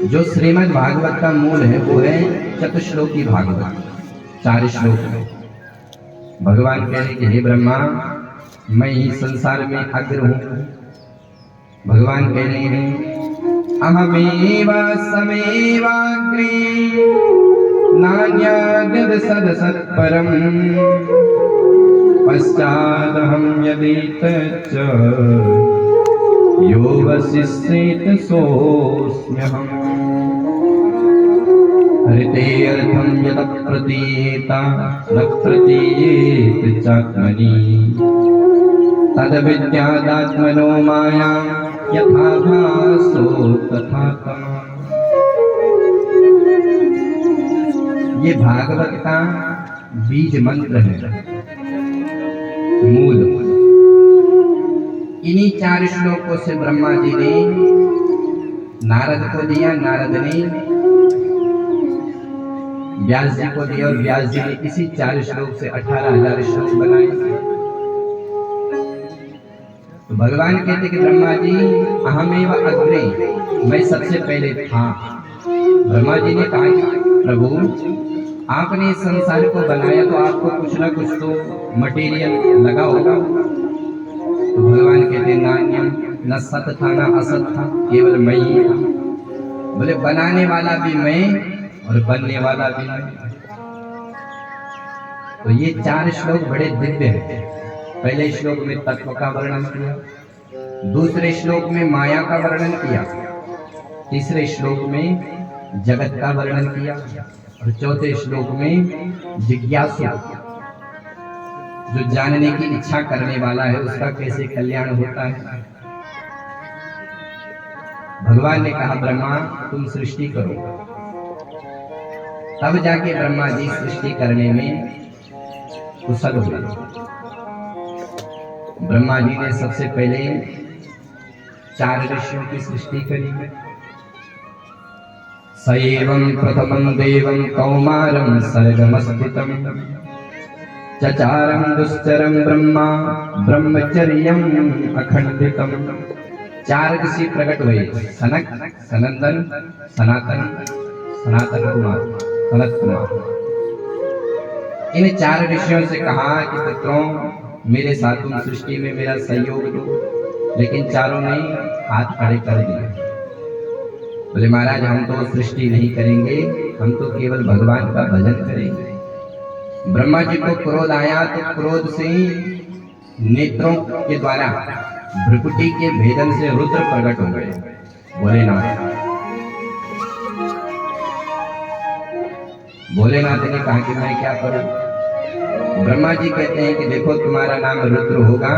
जो श्रीमद् भागवत का मूल है वो है चतुश्लोकी भागवत, 4 श्लोक में। भगवान कह रहे कि हे ब्रह्मा, मैं ही संसार में अग्र हूँ। भगवान कह रहे हैं अहमेव समेवाग्रे नान्यद् सदसत्परम् पश्चादहं यदेतच्च यो वसिष्येत सोऽस्म्यहम्। हृतेऽर्थं यत् प्रतीयेता न प्रतीयेत चात्मनि तद्विद्यादात्मनो माया यथा भासो तथा तमः। ये भागवत का बीज मंत्र है, मूल। इन्हीं 4 श्लोकों से ब्रह्मा जी ने नारद को दिया, नारद ने व्यास जी को दिया और व्यास जी ने इसी 4 श्लोक से 18,000 श्लोक बनाए। तो भगवान कहते कि ब्रह्मा जी अहमेव अग्रे, मैं सबसे पहले था। ब्रह्मा जी ने कहा प्रभु आपने इस संसार को बनाया तो आपको कुछ ना कुछ तो मटेरियल लगा होगा। तो भगवान कहते नान्यम न सत था न असत था, केवल मैं ही था। बोले बनाने वाला भी मैं और बनने वाला भी मैं। तो ये 4 श्लोक बड़े दिव्य हैं। पहले श्लोक में तत्व का वर्णन किया, दूसरे श्लोक में माया का वर्णन किया, तीसरे श्लोक में जगत का वर्णन किया और चौथे श्लोक में जिज्ञासु, जो जानने की इच्छा करने वाला है उसका कैसे कल्याण होता है। भगवान ने कहा ब्रह्मा तुम सृष्टि करो। तब जाके ब्रह्मा जी सृष्टि करने में कुशल हुए। ब्रह्मा जी ने सबसे पहले 4 ऋषियों की सृष्टि करी। स एवं प्रथमं देवं कौमारं सर्गमस्थितं चचारं दुश्चरं ब्रह्मा ब्रह्मचर्यं अखंडितम्। 4 ऋषि प्रकट हुए, सनक, सनंदन, सनातन, सनातन कुमार, सनत कुमार। इन 4 ऋषियों से कहा कि पुत्रों मेरे साथ तुम सृष्टि में मेरा सहयोग दो, लेकिन चारों ने हाथ खड़े कर दिए। बोले महाराज हम तो सृष्टि नहीं करेंगे, हम तो केवल भगवान का भजन करेंगे। ब्रह्मा जी को क्रोध आया तो क्रोध से नेत्रों के द्वारा भ्रुकुटी के भेदन से रुद्र प्रकट हो गए। भोलेनाथ ने कहा कि मैं क्या करूं। ब्रह्मा जी कहते हैं कि देखो तुम्हारा नाम रुद्र होगा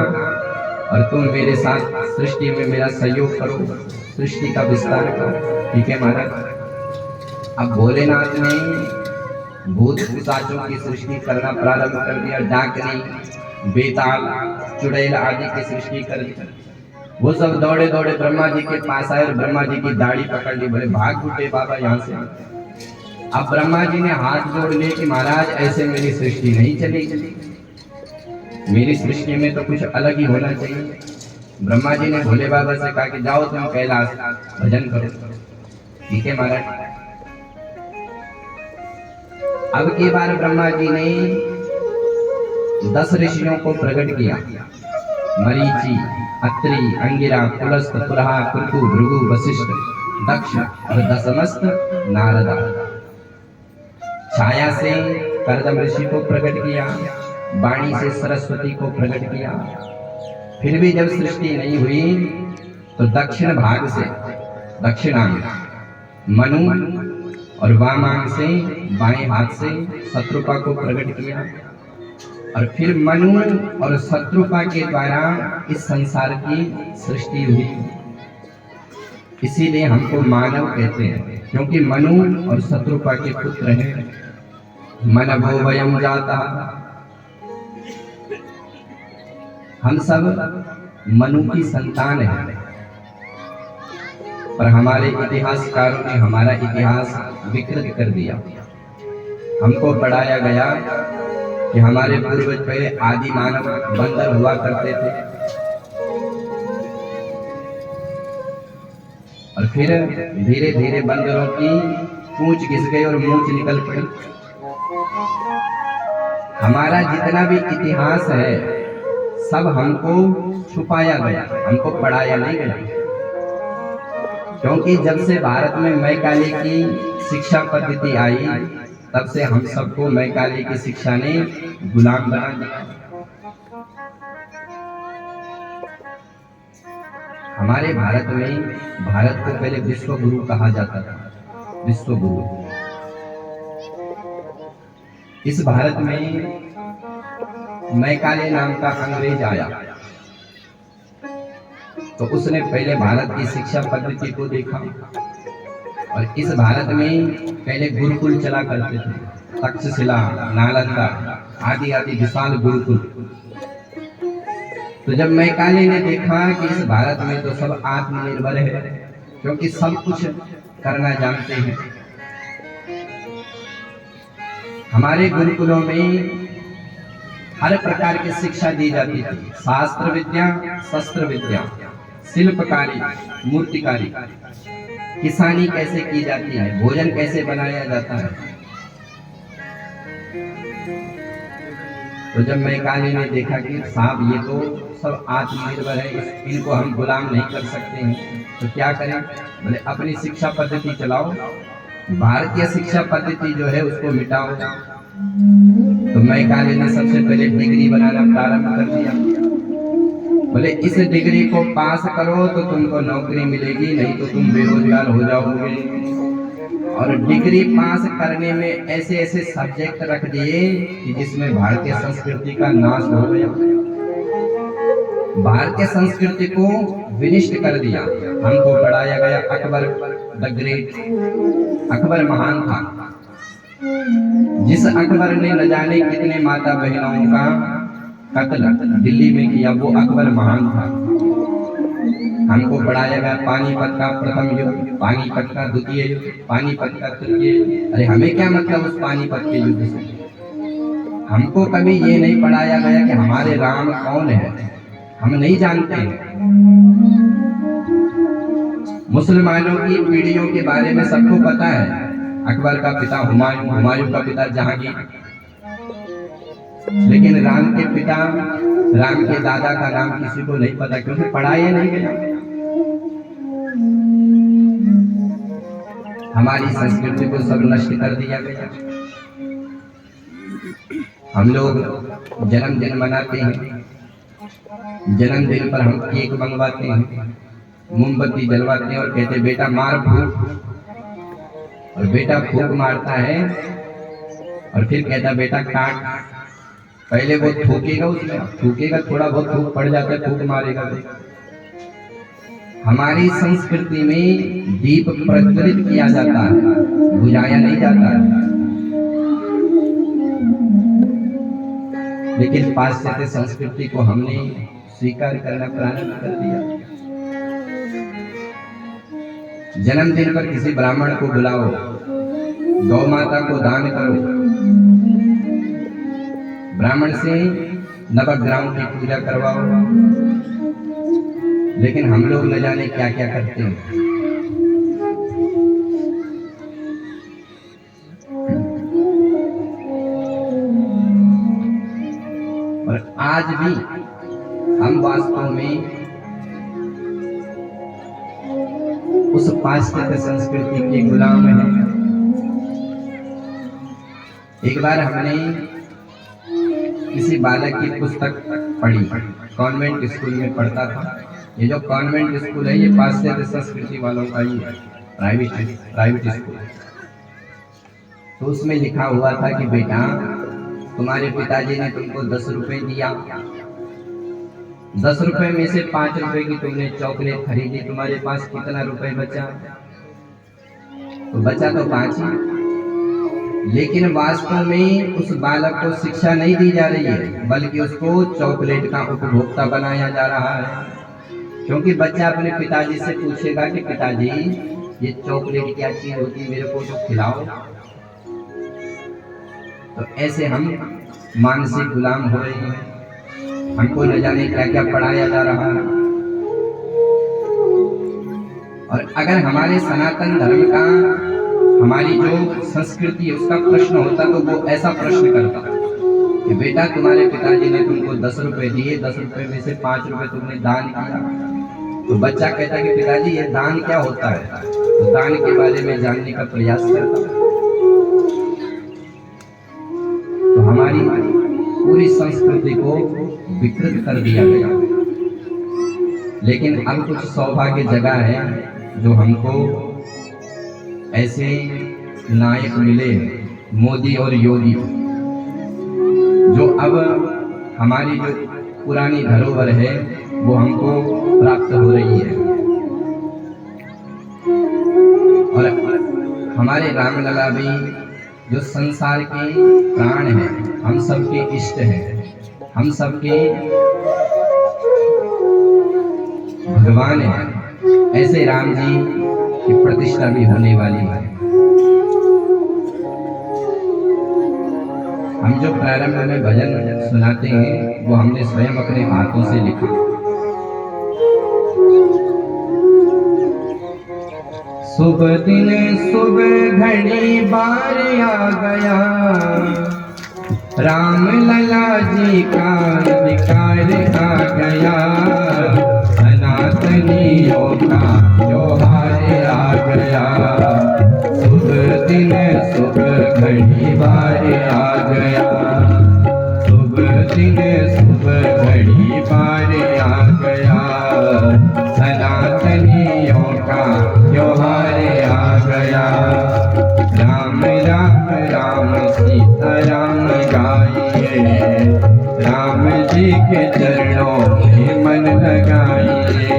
और तुम मेरे साथ सृष्टि में मेरा सहयोग करो, सृष्टि का विस्तार करो। ठीक है महाराज। अब भोलेनाथ ने भूत पिशाचों की सृष्टि करना प्रारंभ कर दिया, डाकनी, बेताल, चुड़ैल आदि की सृष्टि कर दी। वो सब दौड़े दौड़े ब्रह्मा जी के पास आए और ब्रह्मा जी की दाढ़ी पकड़ ली। बोले भाग छूटे बाबा यहाँ से। अब ब्रह्मा जी ने हाथ जोड़ लिए कि महाराज ऐसे मेरी सृष्टि नहीं चलेगी, मेरी सृष्टि में तो कुछ अलग ही होना चाहिए। ब्रह्मा जी ने भोले बाबा से कहा कि जाओ तुम कैलाश भजन करो। ठीक है महाराज। अब की बार ब्रह्मा जी ने 10 ऋषियों को प्रकट किया, मरीचि, अत्रि, अंगिरा, पुलस्त, पुलहा, कुरकु, भृगु, वशिष्ठ, दक्ष और दशमस्त नारद। छाया से कर्दम ऋषि को प्रकट किया, वाणी से सरस्वती को प्रकट किया। फिर भी जब सृष्टि नहीं हुई तो दक्षिण भाग से दक्षिणांग मनु और वामांग से बाएं हाथ से शत्रुपा को प्रकट किया और फिर मनु और शत्रुपा के द्वारा इस संसार की सृष्टि हुई। इसीलिए हमको मानव कहते हैं, क्योंकि मनु और शत्रुपा के पुत्र हैं। मन भो वयम जाता, हम सब मनु की संतान हैं। पर हमारे इतिहासकारों ने हमारा इतिहास विकृत कर दिया। हमको पढ़ाया गया कि हमारे पूर्वज पहले आदि मानव बंदर हुआ करते थे, और फिर धीरे धीरे बंदरों की पूंछ घिस गई और मूंछ निकल पड़ी। हमारा जितना भी इतिहास है सब हमको छुपाया गया, हमको पढ़ाया नहीं गया। क्योंकि जब से भारत में मैकाले की शिक्षा पद्धति आई तब से हम सबको मैकाले की शिक्षा ने गुलाम बना दिया। हमारे भारत में भारत को पहले विश्व गुरु कहा जाता था, विश्व गुरु। इस भारत में मैकाले नाम का अंग्रेज आया तो उसने पहले भारत की शिक्षा पद्धति को देखा और इस भारत में पहले गुरुकुल चला करते थे, तक्षशिला, नालंदा आदि आदि विशाल गुरुकुल। तो जब मैकाले ने देखा कि इस भारत में तो सब आत्मनिर्भर है क्योंकि सब कुछ करना जानते हैं, हमारे गुरुकुलों में हर प्रकार की शिक्षा दी जाती थी, शास्त्र विद्या, शस्त्र विद्या, शिल्पकारी, मूर्तिकारी, किसानी कैसे की जाती है, भोजन कैसे बनाया जाता है। तो जब मैकाले ने देखा कि साहब ये तो सब आत्मनिर्भर है, इनको हम गुलाम नहीं कर सकते हैं, तो क्या करें? बोले अपनी शिक्षा पद्धति चलाओ, भारतीय शिक्षा पद्धति जो है उसको मिटाओ। तो मैकाले ने सबसे पहले डिग्री बनाना प्रारंभ कर दिया। बोले इस डिग्री को पास करो तो तुमको नौकरी मिलेगी, नहीं तो तुम बेरोजगार हो जाओगे। और डिग्री पास करने में ऐसे ऐसे सब्जेक्ट रख दिए कि जिसमें भारतीय संस्कृति का नाश हो गया, भारतीय संस्कृति को विनिष्ट कर दिया। हमको पढ़ाया गया अकबर द ग्रेट, अकबर महान था, जिस अकबर ने न जाने कितने माता बहनों का कत्ल दिल्ली में किया, वो अकबर महान था। हमको पढ़ाया गया पानीपत का प्रथम युद्ध, पानीपत का द्वितीय युद्ध, पानीपत का तृतीय। अरे हमें क्या मतलब उस पानीपत के युद्ध से? हमको कभी ये नहीं पढ़ाया गया कि हमारे राम कौन है, हम नहीं जानते हैं। मुसलमानों की पीढ़ियों के बारे में सबको पता है, अकबर का पिता हुमायूं, हुमायूं का पिता जहांगीर, लेकिन राम के पिता, राम के दादा का नाम किसी को नहीं पता क्योंकि पढ़ाया नहीं गया। हमारी संस्कृति को सब नष्ट कर दिया गया। हम लोग जन्मदिन मनाते हैं, जन्मदिन पर हम केक मंगवाते हैं, मोमबत्ती जलवाते हैं और कहते बेटा मार फूक, और बेटा फूक मारता है और फिर कहता बेटा काट। पहले वो थूकेगा, उसमें थूकेगा, थोड़ा बहुत थूक पड़ जाता है, फूक मारेगा। हमारी संस्कृति में दीप प्रज्वलित किया जाता है, बुझाया नहीं जाता है। लेकिन पाश्चात्य संस्कृति को हमने स्वीकार करना प्रारंभ कर दिया। जन्मदिन पर किसी ब्राह्मण को बुलाओ, गौ माता को दान करो, ब्राह्मण से नवग्रहों की पूजा करवाओ। लेकिन हम लोग न जाने क्या क्या करते हैं। और आज भी हम वास्तव में उस पाश्चात्य संस्कृति के गुलाम हैं। एक बार हमने किसी बालक की पुस्तक पढ़ी, कॉन्वेंट स्कूल में पढ़ता था। ये जो कॉन्वेंट स्कूल है ये पाश्चात्य संस्कृति वालों का ही है, प्राइवेट स्कूल। तो उसमें लिखा हुआ था कि बेटा तुम्हारे पिताजी ने तुमको 10 रुपए दिया, 10 रुपए में से 5 रुपए की तुमने चॉकलेट खरीदी, तुम्हारे पास कितना रुपए बचा? तो बचा तो 5 ही। लेकिन वास्तव में उस बालक को शिक्षा नहीं दी जा रही है, बल्कि उसको चॉकलेट का उपभोक्ता बनाया जा रहा है। क्योंकि बच्चा अपने पिताजी से पूछेगा कि पिताजी ये चॉकलेट क्या चीज होती है, मेरे को तो खिलाओ। तो ऐसे हम मानसिक गुलाम हो रहे हैं। हमको न जाने क्या क्या पढ़ाया जा रहा है। और अगर हमारे सनातन धर्म का, हमारी जो संस्कृति है उसका प्रश्न होता तो वो ऐसा प्रश्न करता कि बेटा तुम्हारे पिताजी ने तुमको 10 रुपए दिए, 10 रुपए में से 5 रुपए तुमने दान किया। तो बच्चा कहता कि पिताजी ये दान क्या होता है, तो दान के बारे में जानने का प्रयास करता। तो हमारी पूरी संस्कृति को विकृत कर दिया गया। लेकिन अब कुछ सौभाग्य जगह है जो हमको ऐसे नायक मिले, मोदी और योगी, जो अब हमारी जो पुरानी धरोहर है वो हमको प्राप्त हो रही है। और हमारे रामलला भी जो संसार के प्राण हैं, हम सबके इष्ट हैं, हम सबके भगवान हैं, ऐसे राम जी की प्रतिष्ठा भी होने वाली है। हम जो प्रारंभ में भजन सुनाते हैं वो हमने स्वयं अपने हाथों से लिखा। सुबह दिन सुबह घड़ी बार आ गया, राम लला जी का विकार आ गया, सनातनियों का त्योहार आ गया। सुबह दिन सुबह घड़ी बार आ गया, सुबह दिन सुबह घड़ी बार आ गया, सनातनियों का त्योहार आ गया। राम राम राम सीता राम गाइए, राम जी के चरणों में मन लगाइए।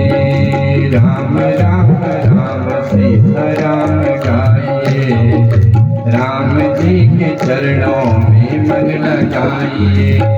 राम राम राम सीता राम गाइए, राम जी के चरणों में मन लगाइए।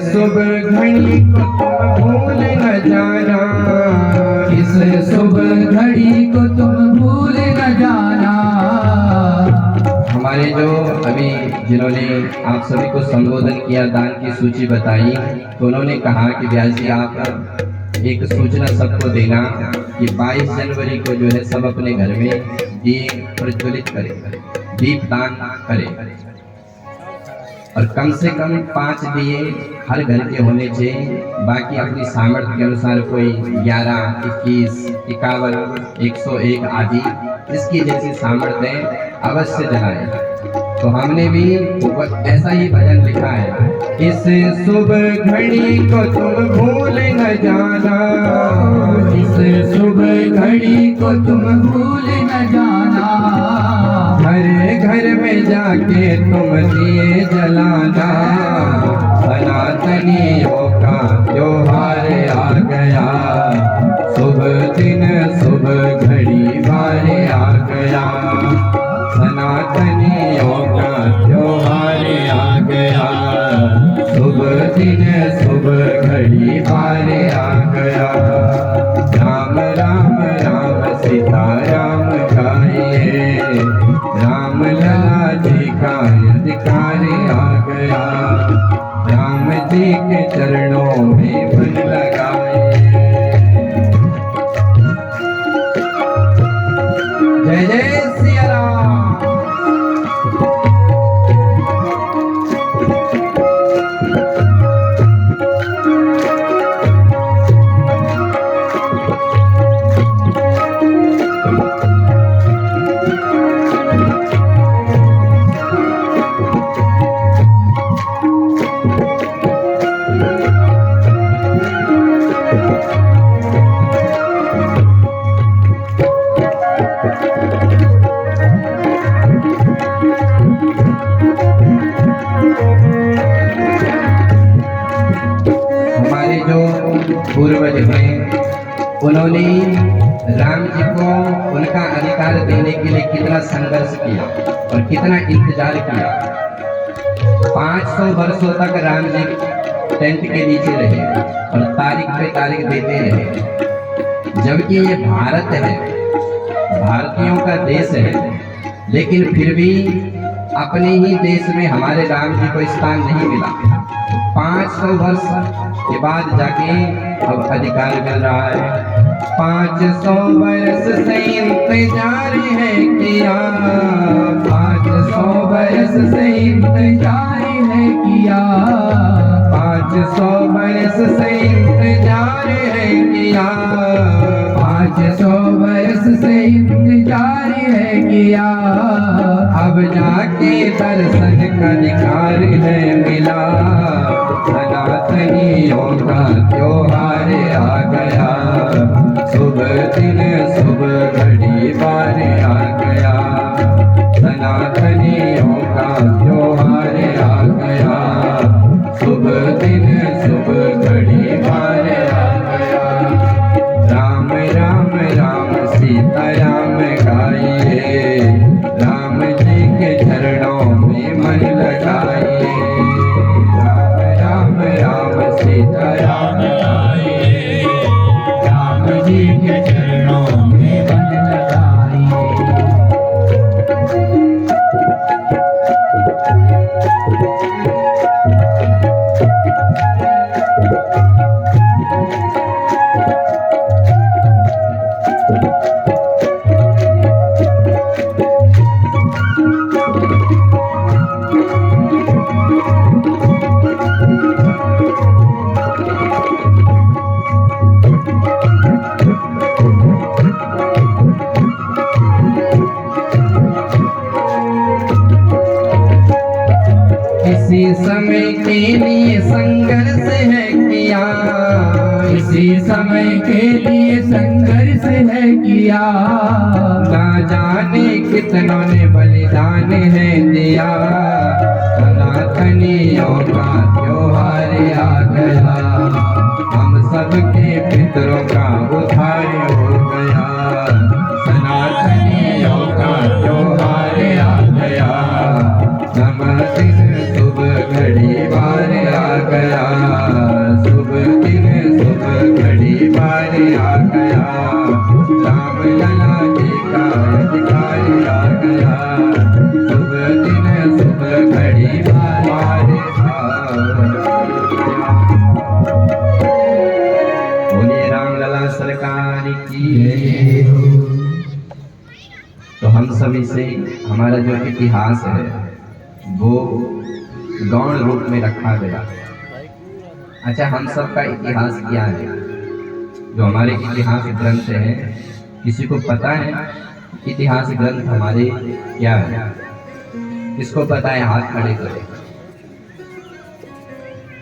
सुबह घड़ी को तुम भूल न जाना, इस सुबह घड़ी को तुम भूल न जाना। हमारे जो अभी जिन्होंने आप सभी को संबोधन किया, दान की सूची बताई, तो उन्होंने कहा कि व्यास जी आप एक सूचना सबको देना कि 22 जनवरी को जो है सब अपने घर में दीप प्रज्वलित करें, दीप दान करें, और कम से कम 5 दिए हर घर के होने चाहिए। बाकी अपनी सामर्थ्य के अनुसार कोई 11, 21, 51, 101 आदि इसकी जैसी सामर्थ्य अवश्य जलाए। तो हमने भी ऐसा ही भजन लिखा है, इस सुबह घड़ी को तुम भूल न जाना, इस सुबह घड़ी को तुम भूल न जाना। हर घर में जाके तुम दिए जलाना, सनातनियों का त्योहार आ गया। सुबह दिन सुबह घड़ी बार आ गया, सनातनियों का त्योहार आ गया। सुबह दिन सुबह घड़ी बार आ गया। राम राम राम सीता राम गाइए, राम लला जी का अधिकार आ गया। राम जी के चरणों में मन लगाए। जय जय सिया राम। करने के लिए कितना संघर्ष किया और कितना इंतजार किया। 500 वर्षों तक राम जी टेंट के नीचे रहे और तारीख पे तारीख देते रहे। जबकि ये भारत है, भारतीयों का देश है, लेकिन फिर भी अपने ही देश में हमारे राम जी को स्थान नहीं मिला। 500 वर्ष के बाद जाके अब अधिकार मिल रहा है। 500 वर्ष से इंतजार है किया, 500 वर्ष से इंतजार है किया, 500 वर्ष से इंतजार है किया, 500 वर्ष से इंतजार है किया। अब जाके दर्शन का अधिकार है मिला, सनातनियों का त्योहार आ गया। शुभ दिन शुभ घड़ी बार आ गया, सनातनियों का त्योहार आ गया। शुभ दिन शुभ घड़ी बार आ गया। राम राम राम सीता राम गाइए, राम जी के चरणों में मन लगाइए। राम राम राम सीता राम गाइए, राम जी के चरणों में मन लगाइए। इसी समय के लिए संघर्ष है किया, इसी समय के लिए संघर्ष है किया। ना जाने कितनों ने बलिदान है दिया, सनातनियों का त्योहार आ गया। हम सबके पितरों का उद्धार हो गया, सनातनियों का त्योहार आ गया। दिन शुभ घड़ी बार आ गया, शुभ दिन शुभ घड़ी बार आ गया। राम लला जी का अधिकार आ गया, शुभ दिन शुभ घड़ी बार आ गया। बोलिए राम लला सरकार की। तो हम सभी से हमारा जो इतिहास है वो गौण रूप में रखा गया। अच्छा, हम सब का इतिहास क्या है? जो हमारे इतिहास ग्रंथ है, किसी को पता है इतिहास ग्रंथ हमारे क्या है? किसको पता है? हाथ खड़े करें।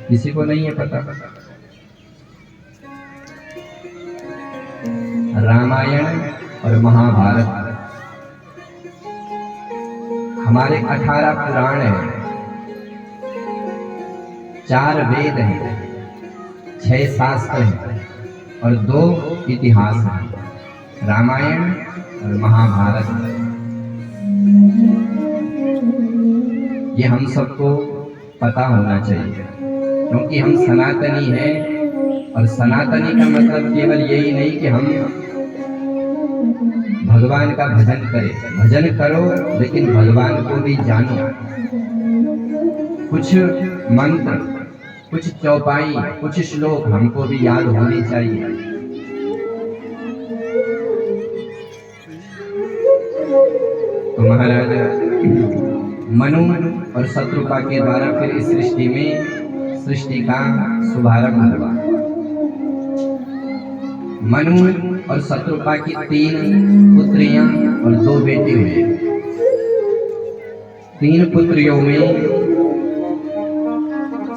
किसी को नहीं है पता? रामायण और महाभारत हमारे 18 पुराण हैं, 4 वेद हैं, 6 शास्त्र हैं और 2 इतिहास हैं, रामायण और महाभारत। ये हम सबको पता होना चाहिए, क्योंकि हम सनातनी हैं। और सनातनी का मतलब केवल यही नहीं कि हम भगवान का भजन करें। भजन करो, लेकिन भगवान को भी जानो। कुछ मंत्र, कुछ चौपाई, कुछ श्लोक हमको भी याद होने चाहिए। तो महाराज मनु और शत्रुपा के द्वारा फिर इस सृष्टि का शुभारंभ हुआ। मनु और शत्रुपा की 3 पुत्रियां और 2 बेटे हुए। 3 पुत्रियों में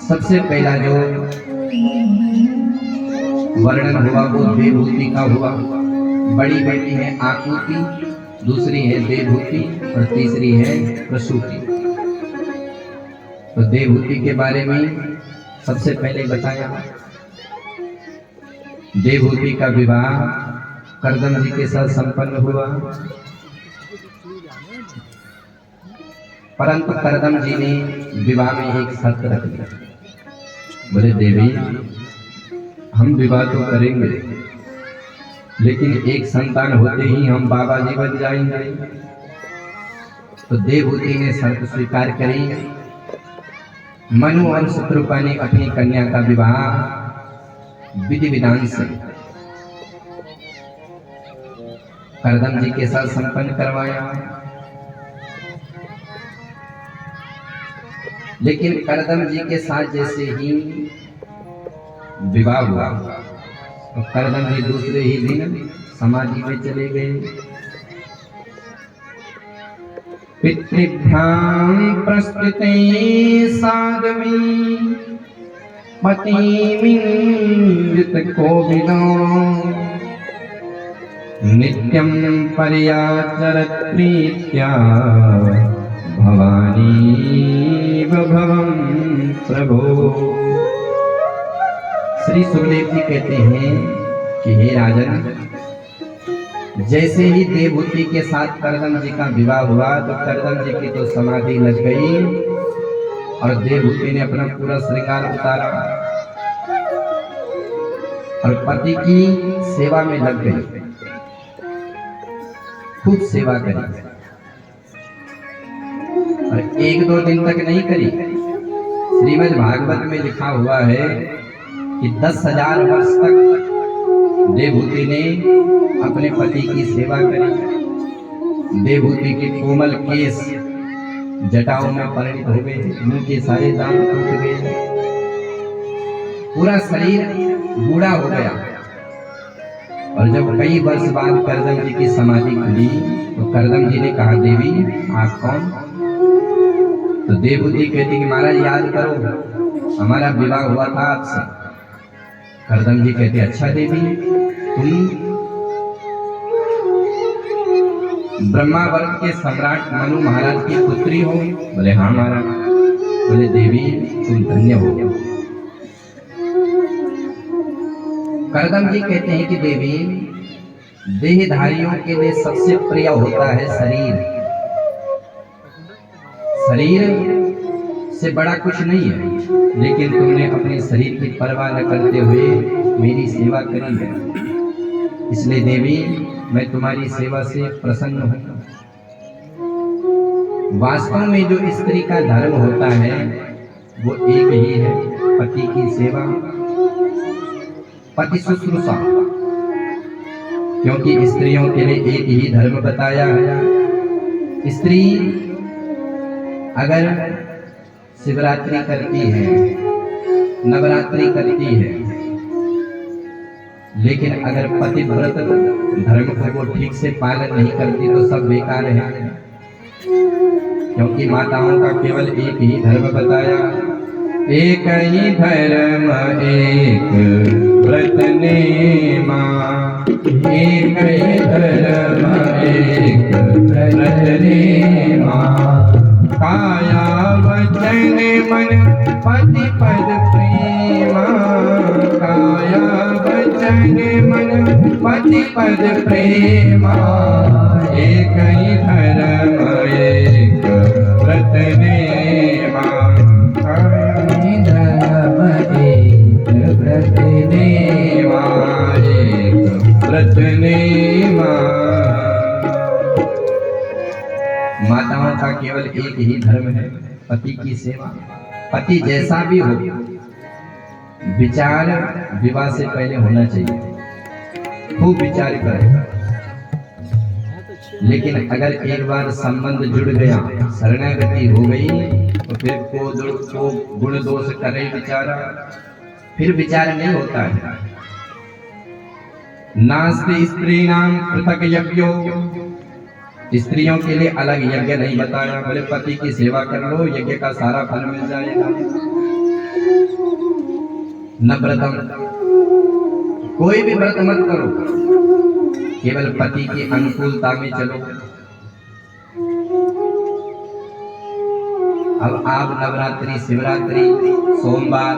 सबसे पहला जो वर्णन हुआ वो देवहूति का हुआ। बड़ी बेटी है आकृति, दूसरी है देवहूति और तीसरी है प्रसूति। तो देवहूति के बारे में सबसे पहले बताया। देवहूति का विवाह कर्दम जी के साथ संपन्न हुआ। परंतु करदम जी ने विवाह में एक शर्त रख दी। बोले देवी, हम विवाह तो करेंगे, लेकिन एक संतान होते ही हम बाबा जी बन जाएंगे। तो देवहूति ने शर्त स्वीकार करी। मनु और शत्रुपा ने अपनी कन्या का विवाह विधि विधान से करदम जी के साथ संपन्न करवाया। लेकिन करदम जी के साथ जैसे ही विवाह हुआ तो करदम जी दूसरे ही दिन समाधि में चले गए। पितृभ्यां प्रस्तुते साध्वी पतिमिंगित कोविदो नित्यं पर्याचरत् प्रीत्या भवानी भवं प्रभो। श्री सुखदेव जी कहते हैं कि हे राजन, जैसे ही देवहूति के साथ करदम जी का विवाह हुआ तो करदम जी की तो समाधि लग गई और देवहूति ने अपना पूरा श्रृंगार उतारा और पति की सेवा में लग गई, खूब सेवा करी। और एक दो दिन तक नहीं करी, श्रीमद् भागवत में लिखा हुआ है कि 10,000 वर्ष तक देवहूति ने अपने पति की सेवा करी। देवहूति के कोमल केस जटाओं में परिणत हो गए, मुंह के सारे दांत टूट गए, पूरा शरीर बूढ़ा हो गया। और जब कई वर्ष बाद करदम जी की समाधि खुली तो करदम जी ने कहा, देवी आप कौन? तो देवहूति कहती कि महाराज याद करो, हमारा विवाह हुआ था आपसे। करदम जी कहते, अच्छा देवी, तुम ब्रह्मा वर्ग के सम्राट मनु महाराज की पुत्री हो? बोले हाँ महाराज। बोले देवी तुम धन्य हो। करदम जी कहते हैं कि देवी, देहधारियों के लिए सबसे प्रिय होता है शरीर। शरीर से बड़ा कुछ नहीं है, लेकिन तुमने अपने शरीर की परवाह न करते हुए मेरी सेवा करी है, इसलिए देवी मैं तुम्हारी सेवा से प्रसन्न हूँ। वास्तव में जो स्त्री का धर्म होता है वो एक ही है, पति की सेवा, पति शुश्रूषा। क्योंकि स्त्रियों के लिए एक ही धर्म बताया है। स्त्री अगर शिवरात्रि करती है, नवरात्रि करती है, लेकिन अगर पतिव्रत धर्म को वो ठीक से पालन नहीं करती तो सब बेकार है। क्योंकि माताओं का केवल एक ही धर्म बताया, एक ही धर्म एक व्रत नेमा, एक ही धर्म एक व्रत नेमा, काया वचन मन पति पद प्रेमा, काया वचन मन पति पद प्रेमा, एक ही धर्म एक व्रत नेमा, काया धर्म एक व्रत नेमा, एक व्रत नेमा। माताओं का केवल एक ही धर्म है, पति की सेवा। पति जैसा भी हो, विचार विवाह से पहले होना चाहिए, खूब विचार करें। लेकिन अगर एक बार संबंध जुड़ गया, शरणागति हो गई, तो फिर को गुण दोष करे विचारा, फिर विचार नहीं होता है। नास्ति स्त्रीणाम पृथक यज्ञो, स्त्रियों के लिए अलग यज्ञ नहीं बताया। बोले पति की सेवा कर लो, यज्ञ का सारा फल मिल जाएगा। न व्रतम, कोई भी व्रत मत करो, केवल पति की अनुकूलता में चलो। अब आप नवरात्रि, शिवरात्रि, सोमवार,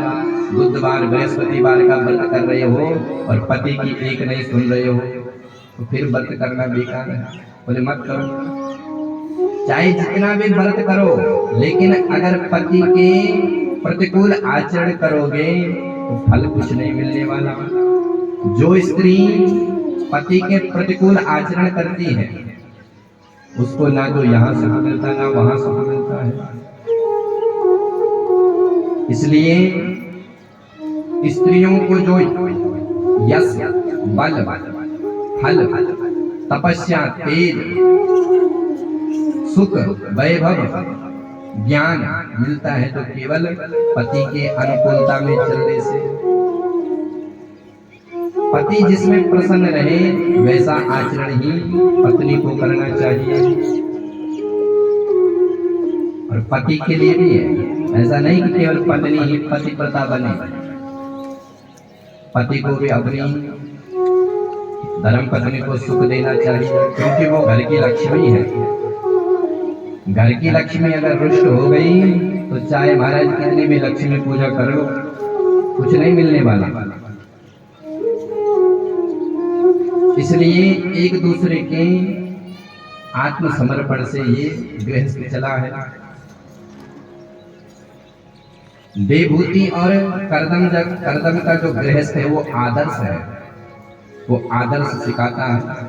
बुधवार, बृहस्पतिवार का व्रत कर रहे हो और पति की एक नहीं सुन रहे हो, तो फिर व्रत करना बेकार है। बोले मत करो, चाहे जितना भी व्रत करो, लेकिन अगर पति के प्रतिकूल आचरण करोगे तो फल कुछ नहीं मिलने वाला। जो स्त्री पति के प्रतिकूल आचरण करती है उसको ना तो यहाँ सुख मिलता ना वहां सुख मिलता है। इसलिए स्त्रियों को जो यश, बल, फल, तपस्या, तेज, सुख, वैभव, ज्ञान मिलता है तो केवल पति के अनुकूलता में चलने से। पति जिसमें प्रसन्न रहे वैसा आचरण ही पत्नी को करना चाहिए। और पति के लिए भी है, ऐसा नहीं कि केवल पत्नी ही पतिव्रता बने, पति को भी अपनी धर्म पत्नी को सुख देना चाहिए, क्योंकि वो घर की लक्ष्मी है। घर की लक्ष्मी अगर रुष्ट हो गई तो चाहे महाराज कितनी भी लक्ष्मी पूजा कर लो कुछ नहीं मिलने वाला। इसलिए एक दूसरे के आत्मसमर्पण से ये गृहस्थ चला है। देवभूति और करदम का जो गृहस्थ है वो आदर्श है, वो आदर्श सिखाता है।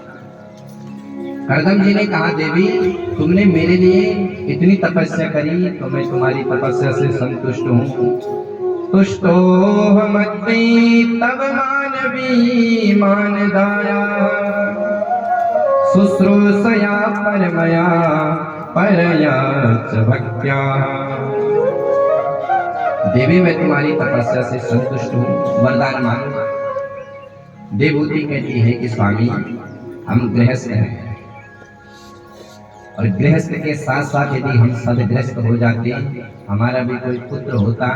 करदम जी ने कहा, देवी तुमने मेरे लिए इतनी तपस्या करी तो मैं तुम्हारी तपस्या से संतुष्ट हूँ। तुष्टो मत्ति तब मानवी मानदाया, शुश्रूषया परमया परया च भक्त्या। देवी मैं तुम्हारी तपस्या से संतुष्ट हूँ, वरदान मांगो। देवभूति कहती है कि स्वामी हम गृहस्थ हैं, और गृहस्थ के साथ साथ यदि हम सदगृहस्थ हो जाते, हमारा भी कोई पुत्र होता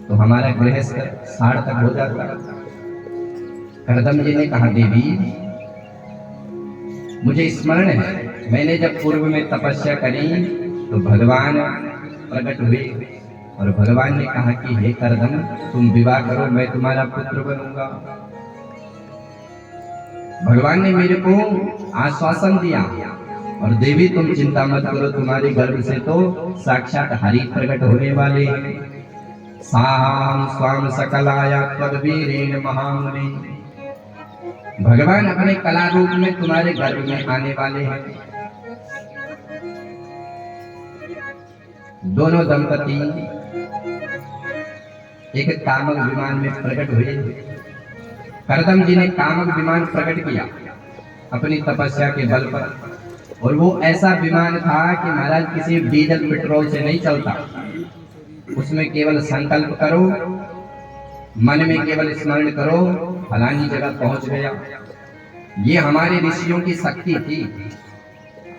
तो हमारा गृहस्थ सार्थक हो जाता। करदम जी ने कहा, देवी मुझे स्मरण है मैंने जब पूर्व में तपस्या करी तो भगवान प्रकट हुए और भगवान ने कहा कि हे करदम तुम विवाह करो, मैं तुम्हारा पुत्र बनूंगा। भगवान ने मेरे को आश्वासन दिया, और देवी तुम चिंता मत करो, तुम्हारे गर्भ से तो साक्षात हरि प्रकट होने वाले हैं। साम स्वाम सकलाया तद्वीरेण महामुनि। भगवान अपने कला रूप में तुम्हारे गर्भ में आने वाले हैं। दोनों दंपति एक कामक विमान में प्रकट हुए। करदम जी ने कामक विमान प्रकट किया अपनी तपस्या के बल पर, और वो ऐसा विमान था कि महाराज किसी डीजल पेट्रोल से नहीं चलता। उसमें केवल संकल्प करो, मन में केवल स्मरण करो, फलानी जगह पहुंच गया। ये हमारे ऋषियों की शक्ति थी।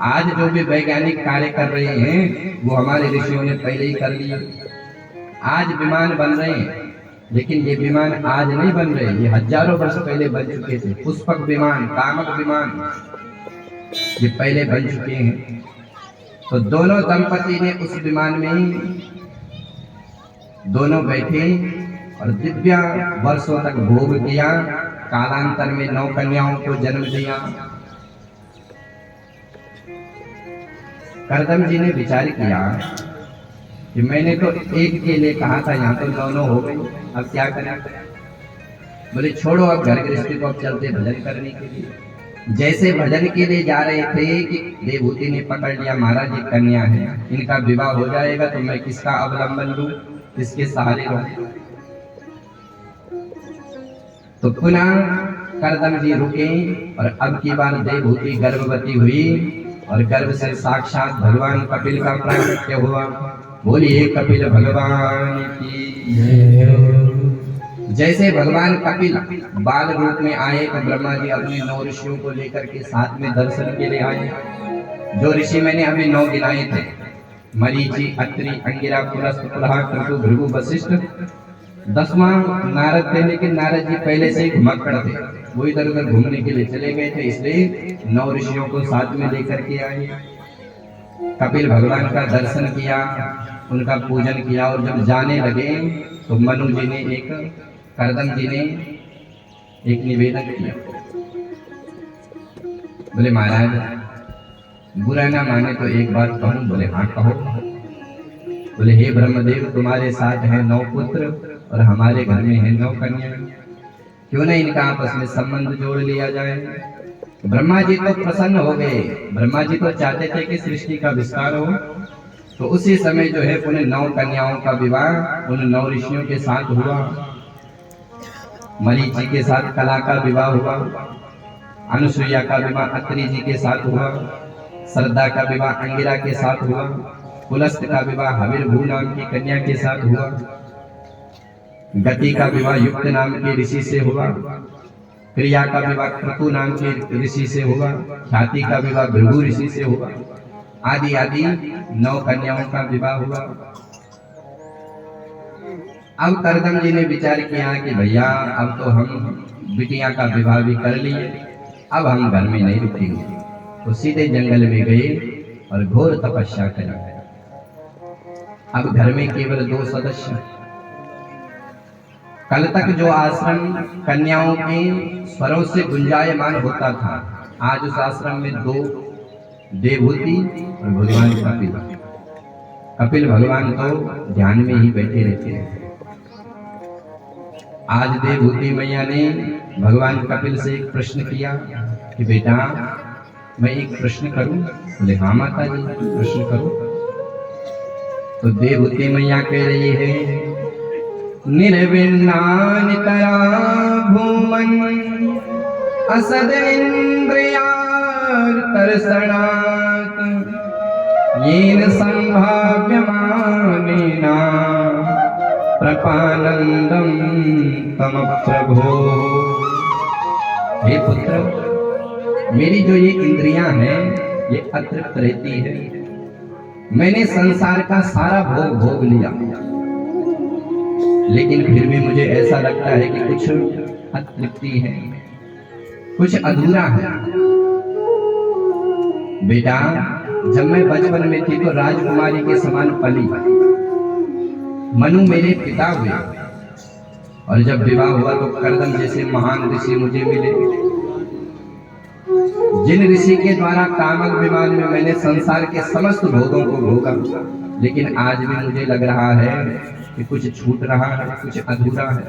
आज जो भी वैज्ञानिक कार्य कर रहे हैं वो हमारे ऋषियों ने पहले ही कर लिया। आज विमान बन रहे हैं, लेकिन ये विमान आज नहीं बन रहे, ये हजारों वर्ष पहले बन चुके थे। पुष्पक विमान, कामक विमान ये पहले बन चुके हैं। तो दोनों दंपति ने उस विमान में दोनों बैठे और दिव्य वर्षों तक भोग किया। कालांतर में 9 कन्याओं को जन्म दिया। करदम जी ने विचार किया कि मैंने तो एक के लिए कहा था, यहाँ तो 9 हो गई, अब क्या करें। बोले छोड़ो, अब घर गृहस्थी को अब चलते भजन करने के लिए। जैसे भजन के लिए जा रहे थे कि देवभूति ने पकड़ लिया, महाराज ये कन्या है, इनका विवाह हो जाएगा तो मैं किसका अवलंबन लूं, किसके सहारे रहूं। तो पुनः करदम जी रुके और अब की बार देवभूति गर्भवती हुई और गर्भ से साक्षात भगवान कपिल का प्राकट्य हुआ। बोलिए कपिल भगवान की जय। जैसे भगवान कपिल बाल रूप में आए तो ब्रह्मा जी अपने 9 ऋषियों को लेकर के साथ में दर्शन के लिए आए। जो ऋषि मैंने अभी 9 गिनाए थे, मरीचि, अत्रि, अंगिरा, पुलस्त्य, पुलह, क्रतु, भृगु, वशिष्ठ, 10वां नारद थे, लेकिन नारद जी पहले से ही घुमक्कड़ थे, वो इधर उधर घूमने के लिए चले गए थे, इसलिए 9 ऋषियों को साथ में लेकर के आए। कपिल भगवान का दर्शन किया, उनका पूजन किया, और जब जाने लगे तो मनु जी ने करदम जी ने एक निवेदन किया। बोले महाराज बुरा ना माने तो एक बात कहूं। बोले हाँ कहो। बोले हे ब्रह्मदेव, तुम्हारे साथ है 9 पुत्र और हमारे घर में है 9 कन्या, क्यों ना इनका आपस में संबंध जोड़ लिया जाए। ब्रह्मा जी तो प्रसन्न हो गए। ब्रह्मा जी तो चाहते थे कि सृष्टि का विस्तार हो, तो उसी समय जो है उन 9 कन्याओं का विवाह उन 9 ऋषियों के साथ हुआ। मरीचि के साथ कला का विवाह हुआ, अनुसुईया का विवाह अत्रि जी के साथ हुआ, श्रद्धा का विवाह अंगिरा के साथ हुआ, पुलस्त का विवाह हविर्भू नाम की कन्या के साथ हुआ, गति का विवाह युक्त नाम के ऋषि से हुआ, क्रिया का विवाह क्रतु नाम के ऋषि से हुआ, ख्याति का विवाह भृगु ऋषि से हुआ, आदि आदि 9 कन्याओं का विवाह हुआ। अब करदम जी ने विचार किया कि भैया अब तो हम बिटिया का विवाह भी कर लिए, अब हम घर में नहीं रुकेंगे। तो सीधे जंगल में गए और घोर तपस्या करी। अब घर में केवल 2 सदस्य। कल तक जो आश्रम कन्याओं के स्वरों से गुंजायमान होता था, आज उस आश्रम में 2 देवहूति और भगवान कपिल। कपिल भगवान तो ध्यान में ही बैठे रहते हैं। आज देवहूति मैया ने भगवान कपिल से एक प्रश्न किया कि बेटा मैं एक प्रश्न करूं। बोले हाँ माता जी प्रश्न करो। तो देवहूति मैया कह रही है, निर्विण्णानि तरा भूमन् असद इंद्रियार्तर्षणात् येन संभाव्यमानेन प्रपानन्दं तम प्रभो। हे पुत्र, मेरी जो ये इंद्रियां हैं ये अतृप्त रहती है। मैंने संसार का सारा भोग भोग लिया, लेकिन फिर भी मुझे ऐसा लगता है कि कुछ अतृप्ति है, कुछ अधूरा है। बेटा जब मैं बचपन में थी तो राजकुमारी के समान पली। मनु मेरे पिता हुए और जब विवाह हुआ तो करदम जैसे महान ऋषि मुझे मिले, जिन ऋषि के द्वारा कामक विमान में मैंने संसार के समस्त भोगों को भोगा। लेकिन आज भी मुझे लग रहा है कि कुछ छूट रहा है, कुछ अधूरा है।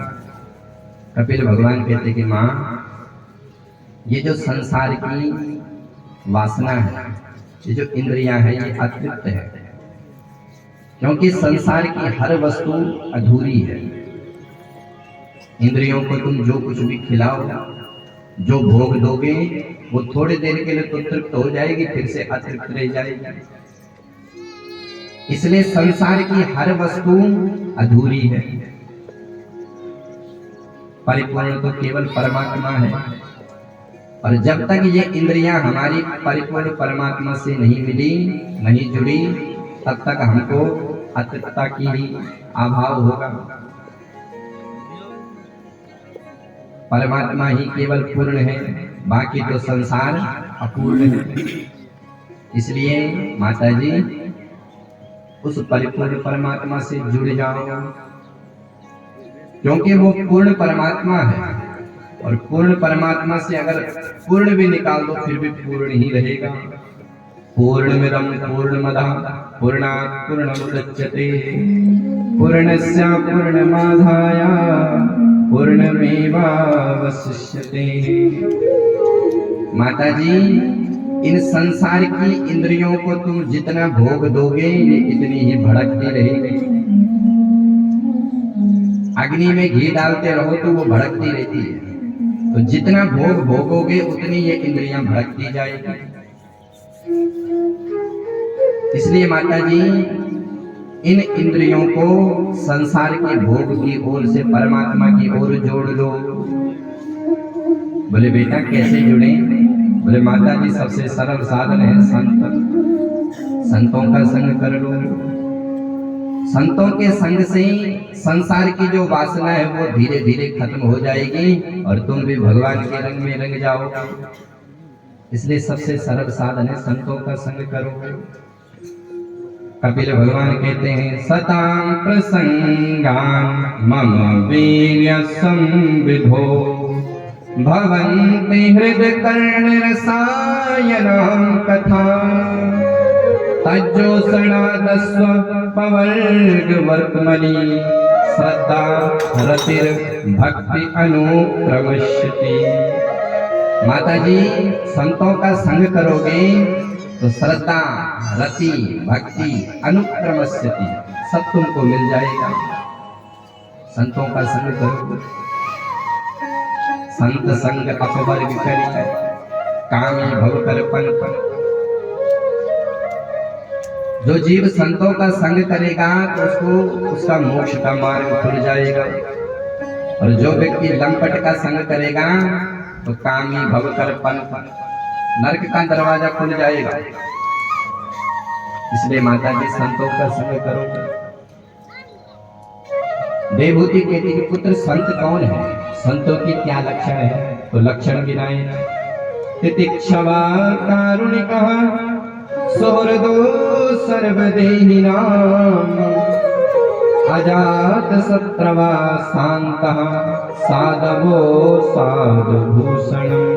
कपिल भगवान कहते कि माँ, ये जो संसार की वासना है, ये जो इंद्रियां हैं, ये अतृप्त है, क्योंकि संसार की हर वस्तु अधूरी है। इंद्रियों को तुम जो कुछ भी खिलाओ, जो भोग दोगे, वो थोड़ी देर के लिए तो तृप्त हो जाएगी, फिर से अतृप्त रह जाएगी। इसलिए संसार की हर वस्तु अधूरी है। परिपूर्ण तो केवल परमात्मा है। और जब तक ये इंद्रियां हमारी परिपूर्ण परमात्मा से नहीं मिली, नहीं जुड़ी, तब तक हमको अतृप्तता की ही अभाव होगा। परमात्मा ही केवल पूर्ण है, बाकी तो संसार अपूर्ण है। इसलिए माता जी उस परिपूर्ण परमात्मा से जुड़ जाओ, क्योंकि वो पूर्ण परमात्मा है। और पूर्ण परमात्मा से अगर पूर्ण भी निकाल दो फिर भी पूर्ण ही रहेगा। पूर्णमिदं पूर्णमदः पूर्णात् पूर्णमुदच्यते पूर्णस्य पूर्णमादाय पूर्णमेवावशिष्यते। माता जी, इन संसार की इंद्रियों को तुम जितना भोग दोगे ये इतनी ही भड़कती रहेगी। अग्नि में घी डालते रहो तो वो भड़कती रहती है, तो जितना भोग भोगोगे उतनी ये इंद्रियां भड़कती जाएगी। इसलिए माता जी इन इंद्रियों को संसार के भोग की ओर से परमात्मा की ओर जोड़ लो। बोले बेटा कैसे जुड़े? बोले माता जी सबसे सरल साधन है संतों का संग कर लो। संतों के संग से संसार की जो वासना है वो धीरे धीरे खत्म हो जाएगी और तुम भी भगवान के रंग में रंग जाओगे। इसलिए सबसे सरल साधन है संतों का संग करो। कपिल भगवान कहते हैं सतां प्रसंगान मम वीर्य संविधो भवन्ति हृदय कर्ण रसायनां कथा तज्जोषणादस्व पवर्ग वर्तमनि श्रद्धा रतिर भक्ति अनुक्रमश्यति। माता जी, संतों का संग करोगे तो श्रद्धा रति भक्ति अनुक्रमश्यति सब तुमको मिल जाएगा। संतों का संग करोगे, संत संग अपवर्ग करी कामी भव कर पन। जो जीव संतों का संग करेगा तो उसको उसका मोक्ष का मार्ग खुल जाएगा, और जो व्यक्ति लंपट का संग करेगा तो कामी भव कर पन नरक का दरवाजा खुल जाएगा। इसलिए माता जी, संतों का संग करो। देवहूति कहती कि पुत्र संत कौन है, संतों की क्या लक्षण है, तो लक्षण गिनाए। तितिक्षवा कारुणिकः सुहृदो सर्वदेहिनाम् अजात शत्रवा शान्तः साधवो साधुभूषणम्।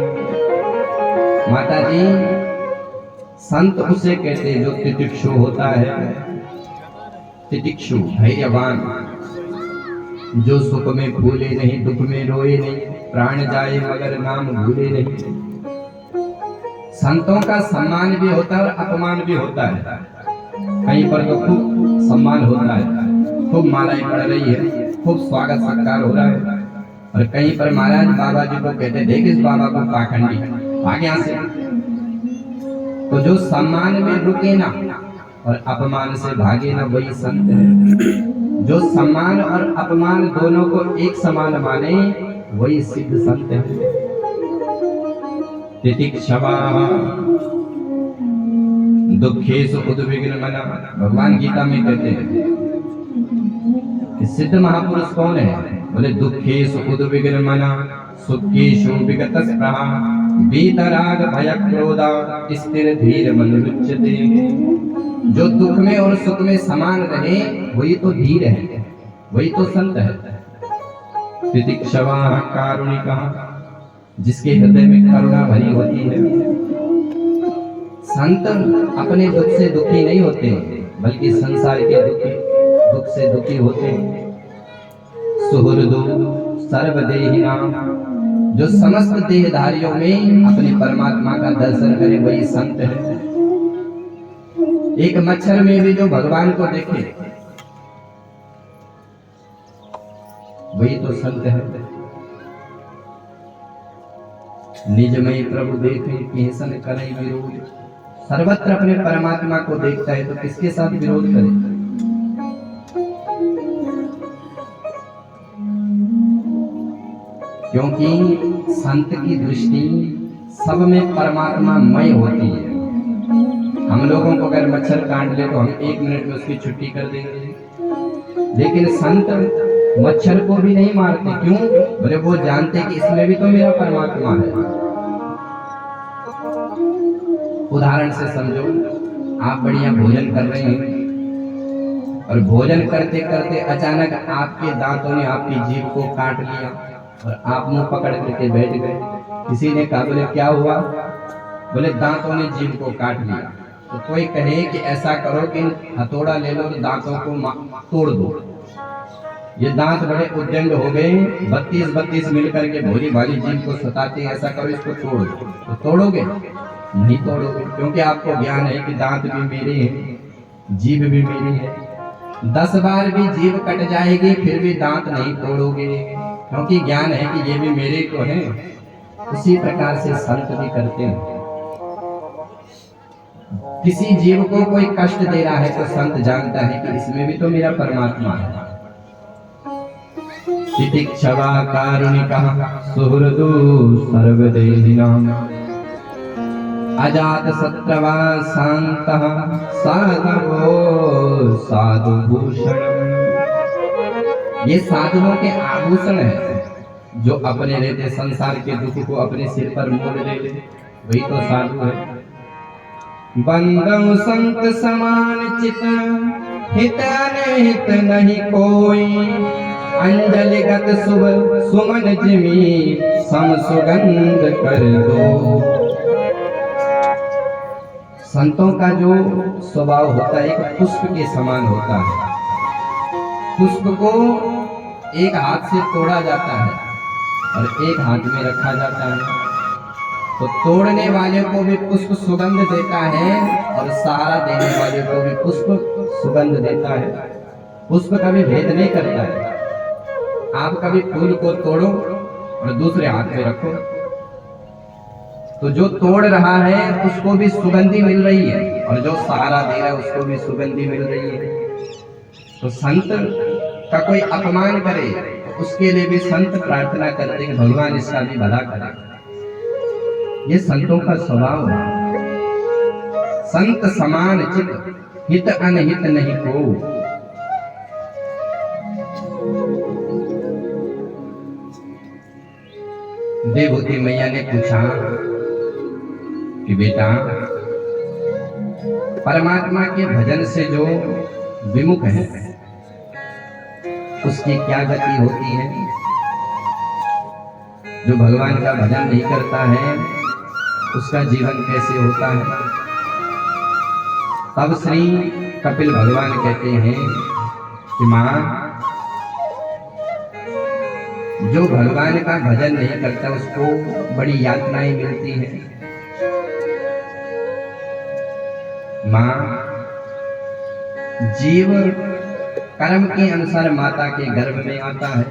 माता जी, संत उसे कहते हैं जो तितिक्षु होता है। तितिक्षु धैर्यवान, जो सुख में भूले नहीं, दुख में रोए नहीं, प्राण जाए मगर नाम भूले नहीं। संतों का सम्मान भी होता है और अपमान भी होता है। कहीं पर तो खूब सम्मान होता है, खूब मालाएं पड़ रही है, खूब स्वागत सत्कार हो रहा है, और कहीं पर महाराज बाबा जी को कहते देख इस बाबा को पाखंडी, भाग यहाँ से। तो जो सम्मान में रुके ना और अपमान से भागे ना, वही संत है। जो सम्मान और अपमान दोनों को एक समान माने, वही सिद्ध संत है। तितिक्षवा दुखेषु उद्विग्न मना। भगवान गीता में कहते हैं कि सिद्ध महापुरुष कौन है, बोले दुखेषु उद्विग्न मना सुखेषु विगत स्पृहा वीतराग भय क्रोधा स्थिर धीर मनुरुच्यते। जो दुख में और सुख में समान रहे, वही तो धीर है, वही तो संत है। तितिक्षवा कारुणिकः, जिसके हृदय में करुणा भरी होती है। संत अपने दुख से दुखी नहीं होते, बल्कि संसार के दुख से दुखी होते हैं। सुहृदो सर्वदेहिनां, जो समस्त देहधारियों में अपने परमात्मा का दर्शन करे, वही संत है। एक मच्छर में भी जो भगवान को देखे, वही तो संत है। निजमय प्रभु देखे केसन करे विरोध। सर्वत्र अपने परमात्मा को देखता है तो किसके साथ विरोध करे। क्योंकि संत की दृष्टि सब में परमात्मा मय होती है। हम लोगों को अगर मच्छर काट ले तो हम 1 मिनट में उसकी छुट्टी कर देंगे, लेकिन संत मच्छर को भी नहीं मारते। क्यों? बोले वो जानते कि इसमें भी तो मेरा परमात्मा है। उदाहरण से समझो, आप बढ़िया भोजन कर रहे हैं और भोजन करते करते अचानक आपके दांतों ने आपकी जीभ को काट लिया और आप मुंह पकड़ करके बैठ गए। किसी ने कहा, बोले क्या हुआ? बोले दांतों ने जीभ को काट लिया। तो कोई कहे कि ऐसा करो कि हथौड़ा ले लो, दांतों को तोड़ दो। ये दांत बड़े उद्दंड हो गए, 32 मिलकर के भोली भाली जीभ को सताते हैं, ऐसा करो इसको तोड़ दो। तो तोड़ोगे? नहीं तोड़ोगे, क्योंकि आपको ज्ञान है कि दांत भी मेरे हैं, जीभ भी मेरी है। 10 बार भी जीभ कट जाएगी फिर भी दांत नहीं तोड़ोगे, क्योंकि ज्ञान है कि ये भी मेरे को है। उसी प्रकार से संत भी करते हैं। किसी जीव को कोई कष्ट दे रहा है तो संत जानता है कि इसमें भी तो मेरा परमात्मा है। तितिक्षवा कारुणिकः सुहृदो सर्वदेहिनां अजात शत्रवा शान्तः साधवो साधुभूषणम्। ये साधुओं के आभूषण है, जो अपने रहते संसार के दुख को अपने सिर पर मोड़ ले, वही तो साधु है। बंदौ संत समान चित हित अनहित नहीं कोई, अंजलिगत शुभ सुमन जिमी सम सुगंध कर दो। संतों का जो स्वभाव होता है एक पुष्प के समान होता है। पुष्प को एक हाथ से तोड़ा जाता है और एक हाथ में रखा जाता है, तो तोड़ने वाले को भी पुष्प सुगंध देता है और सहारा देने वाले को भी पुष्प सुगंध देता है। पुष्प कभी भेद नहीं करता है। आप कभी फूल को तोड़ो और दूसरे हाथ में रखो, तो जो तोड़ रहा है उसको भी सुगंधी मिल रही है और जो सहारा दे रहा है उसको भी सुगंधी मिल रही है। तो संत का कोई अपमान करे तो उसके लिए भी संत प्रार्थना करते हैं भगवान इसका भी भला करे। ये संतों का स्वभाव है। संत समान चित हित अनहित नहीं को। देवहूति मैया ने पूछा कि बेटा, परमात्मा के भजन से जो विमुख है उसकी क्या गति होती है? जो भगवान का भजन नहीं करता है उसका जीवन कैसे होता है? तब श्री कपिल भगवान कहते हैं कि मां, जो भगवान का भजन नहीं करता उसको बड़ी यातनाएं मिलती हैं। मां, जीव कर्म के अनुसार माता के गर्भ में आता है,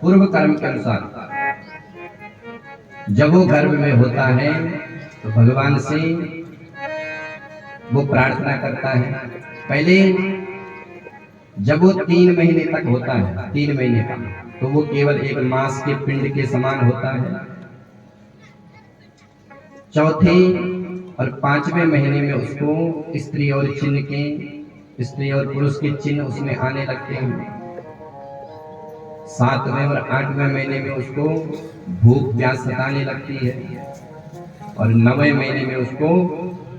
पूर्व कर्म के अनुसार। जब वो गर्भ में होता है तो भगवान से वो प्रार्थना करता है। पहले जब वो 3 महीने तक होता है, 3 महीने का, तो वो केवल एक मांस के पिंड के समान होता है। चौथे और 5वें महीने में उसको स्त्री और स्त्री और पुरुष के चिन्ह उसमें आने लगते हैं। 7वें और 8वें महीने में उसको भूख प्यास सताने लगती है और 9वें महीने में उसको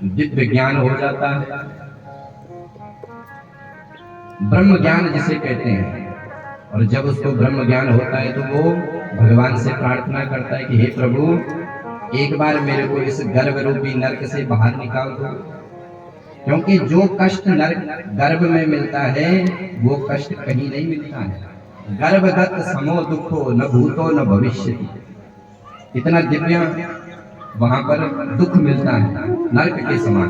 दिव्य ज्ञान हो जाता है, ब्रह्म ज्ञान जिसे कहते हैं। और जब उसको ब्रह्म ज्ञान होता है तो वो भगवान से प्रार्थना करता है कि हे प्रभु, एक बार मेरे को इस गर्भ रूपी नरक से बाहर निकाल दो, क्योंकि जो कष्ट नरक गर्भ में मिलता है वो कष्ट कहीं नहीं मिलता है। गर्भगत समो दुखो न भूतो न भविष्य। इतना दिव्य वहां पर दुख मिलता है नरक के समान।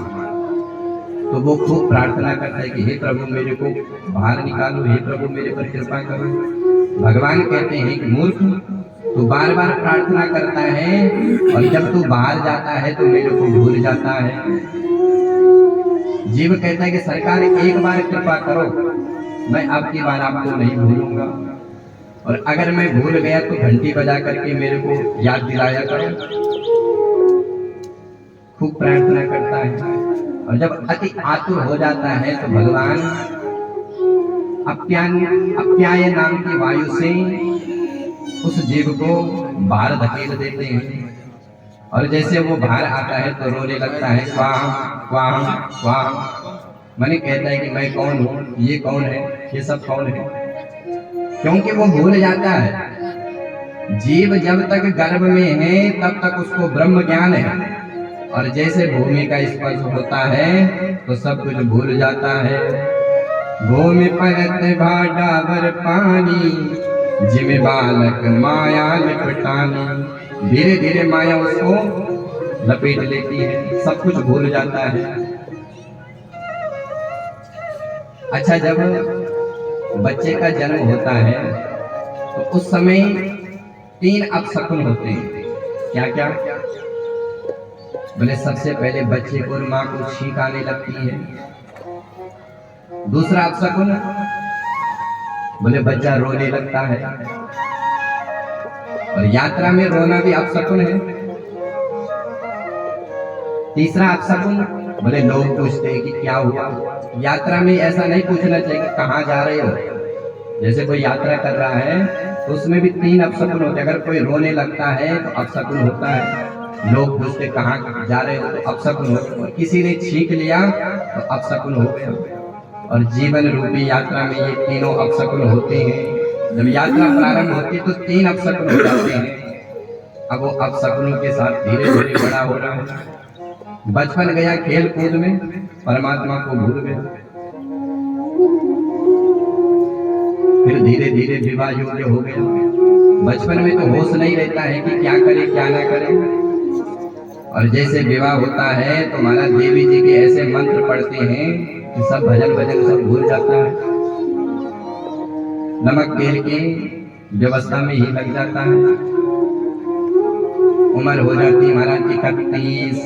तो वो खूब प्रार्थना करता है कि हे प्रभु मेरे को बाहर निकालो, हे प्रभु मेरे पर कृपा करो। भगवान कहते हैं कि मूर्ख, तू बार बार प्रार्थना करता है और जब तू बाहर जाता है तो मेरे को भूल जाता है। जीव कहता है कि सरकार एक बार कृपा करो, मैं आपकी बार आपको नहीं भूलूंगा, और अगर मैं भूल गया तो घंटी बजा करके मेरे को याद दिलाया करो। खूब प्रार्थना करता है और जब अति आतुर हो जाता है तो भगवान अप्याय नाम की वायु से उस जीव को बाहर धकेल देते हैं। और जैसे वो बाहर आता है तो रोने लगता है, वाह वाह वाह। मैंने कहता है कि मैं कौन हूँ, ये कौन है, ये सब कौन है, क्योंकि वो भूल जाता है। जीव जब तक गर्भ में है तब तक उसको ब्रह्म ज्ञान है, और जैसे भूमि का स्पर्श होता है तो सब कुछ भूल जाता है। भूमि परत भाडावर पानी, जिमे बालक माया लिपटानी। धीरे धीरे माया उसको लपेट लेती है, सब कुछ भूल जाता है। अच्छा, जब बच्चे का जन्म होता है तो उस समय 3 अपशकुन होते हैं। क्या क्या? बोले सबसे पहले बच्चे को माँ को छींक आने लगती है। दूसरा अपशकुन, बोले बच्चा रोने लगता है, और यात्रा में रोना भी अपशकुन है। तीसरा अपशकुन, बोले लोग पूछते हैं कि क्या हुआ। यात्रा में ऐसा नहीं पूछना चाहिए कि कहाँ जा रहे हो। जैसे कोई यात्रा कर रहा है तो उसमें भी 3 अपशकुन होते हैं। अगर कोई रोने लगता है तो अपशकुन होता है, लोग पूछते कहाँ जा रहे हो तो अपशकुन होता है, और किसी ने छींक लिया तो अपशकुन हो गया। और जीवन रूपी यात्रा में ये तीनों अपशकुन होते हैं। जब यात्रा प्रारंभ होती है तो 3 अपशकुन हो जाते हैं। अब वो अपशकुनों के साथ धीरे धीरे बड़ा हो रहा है। बचपन गया खेल कूद में, परमात्मा को भूल गया। फिर धीरे धीरे विवाह योग्य हो गया। बचपन में तो होश नहीं रहता है कि क्या करे क्या ना करे। और जैसे विवाह होता है तो महाराज देवी जी के ऐसे मंत्र पढ़ते हैं कि सब भजन भजन सब भूल जाता है। नमक तेल की व्यवस्था में ही लग जाता है। उम्र हो जाती महाराज की 31,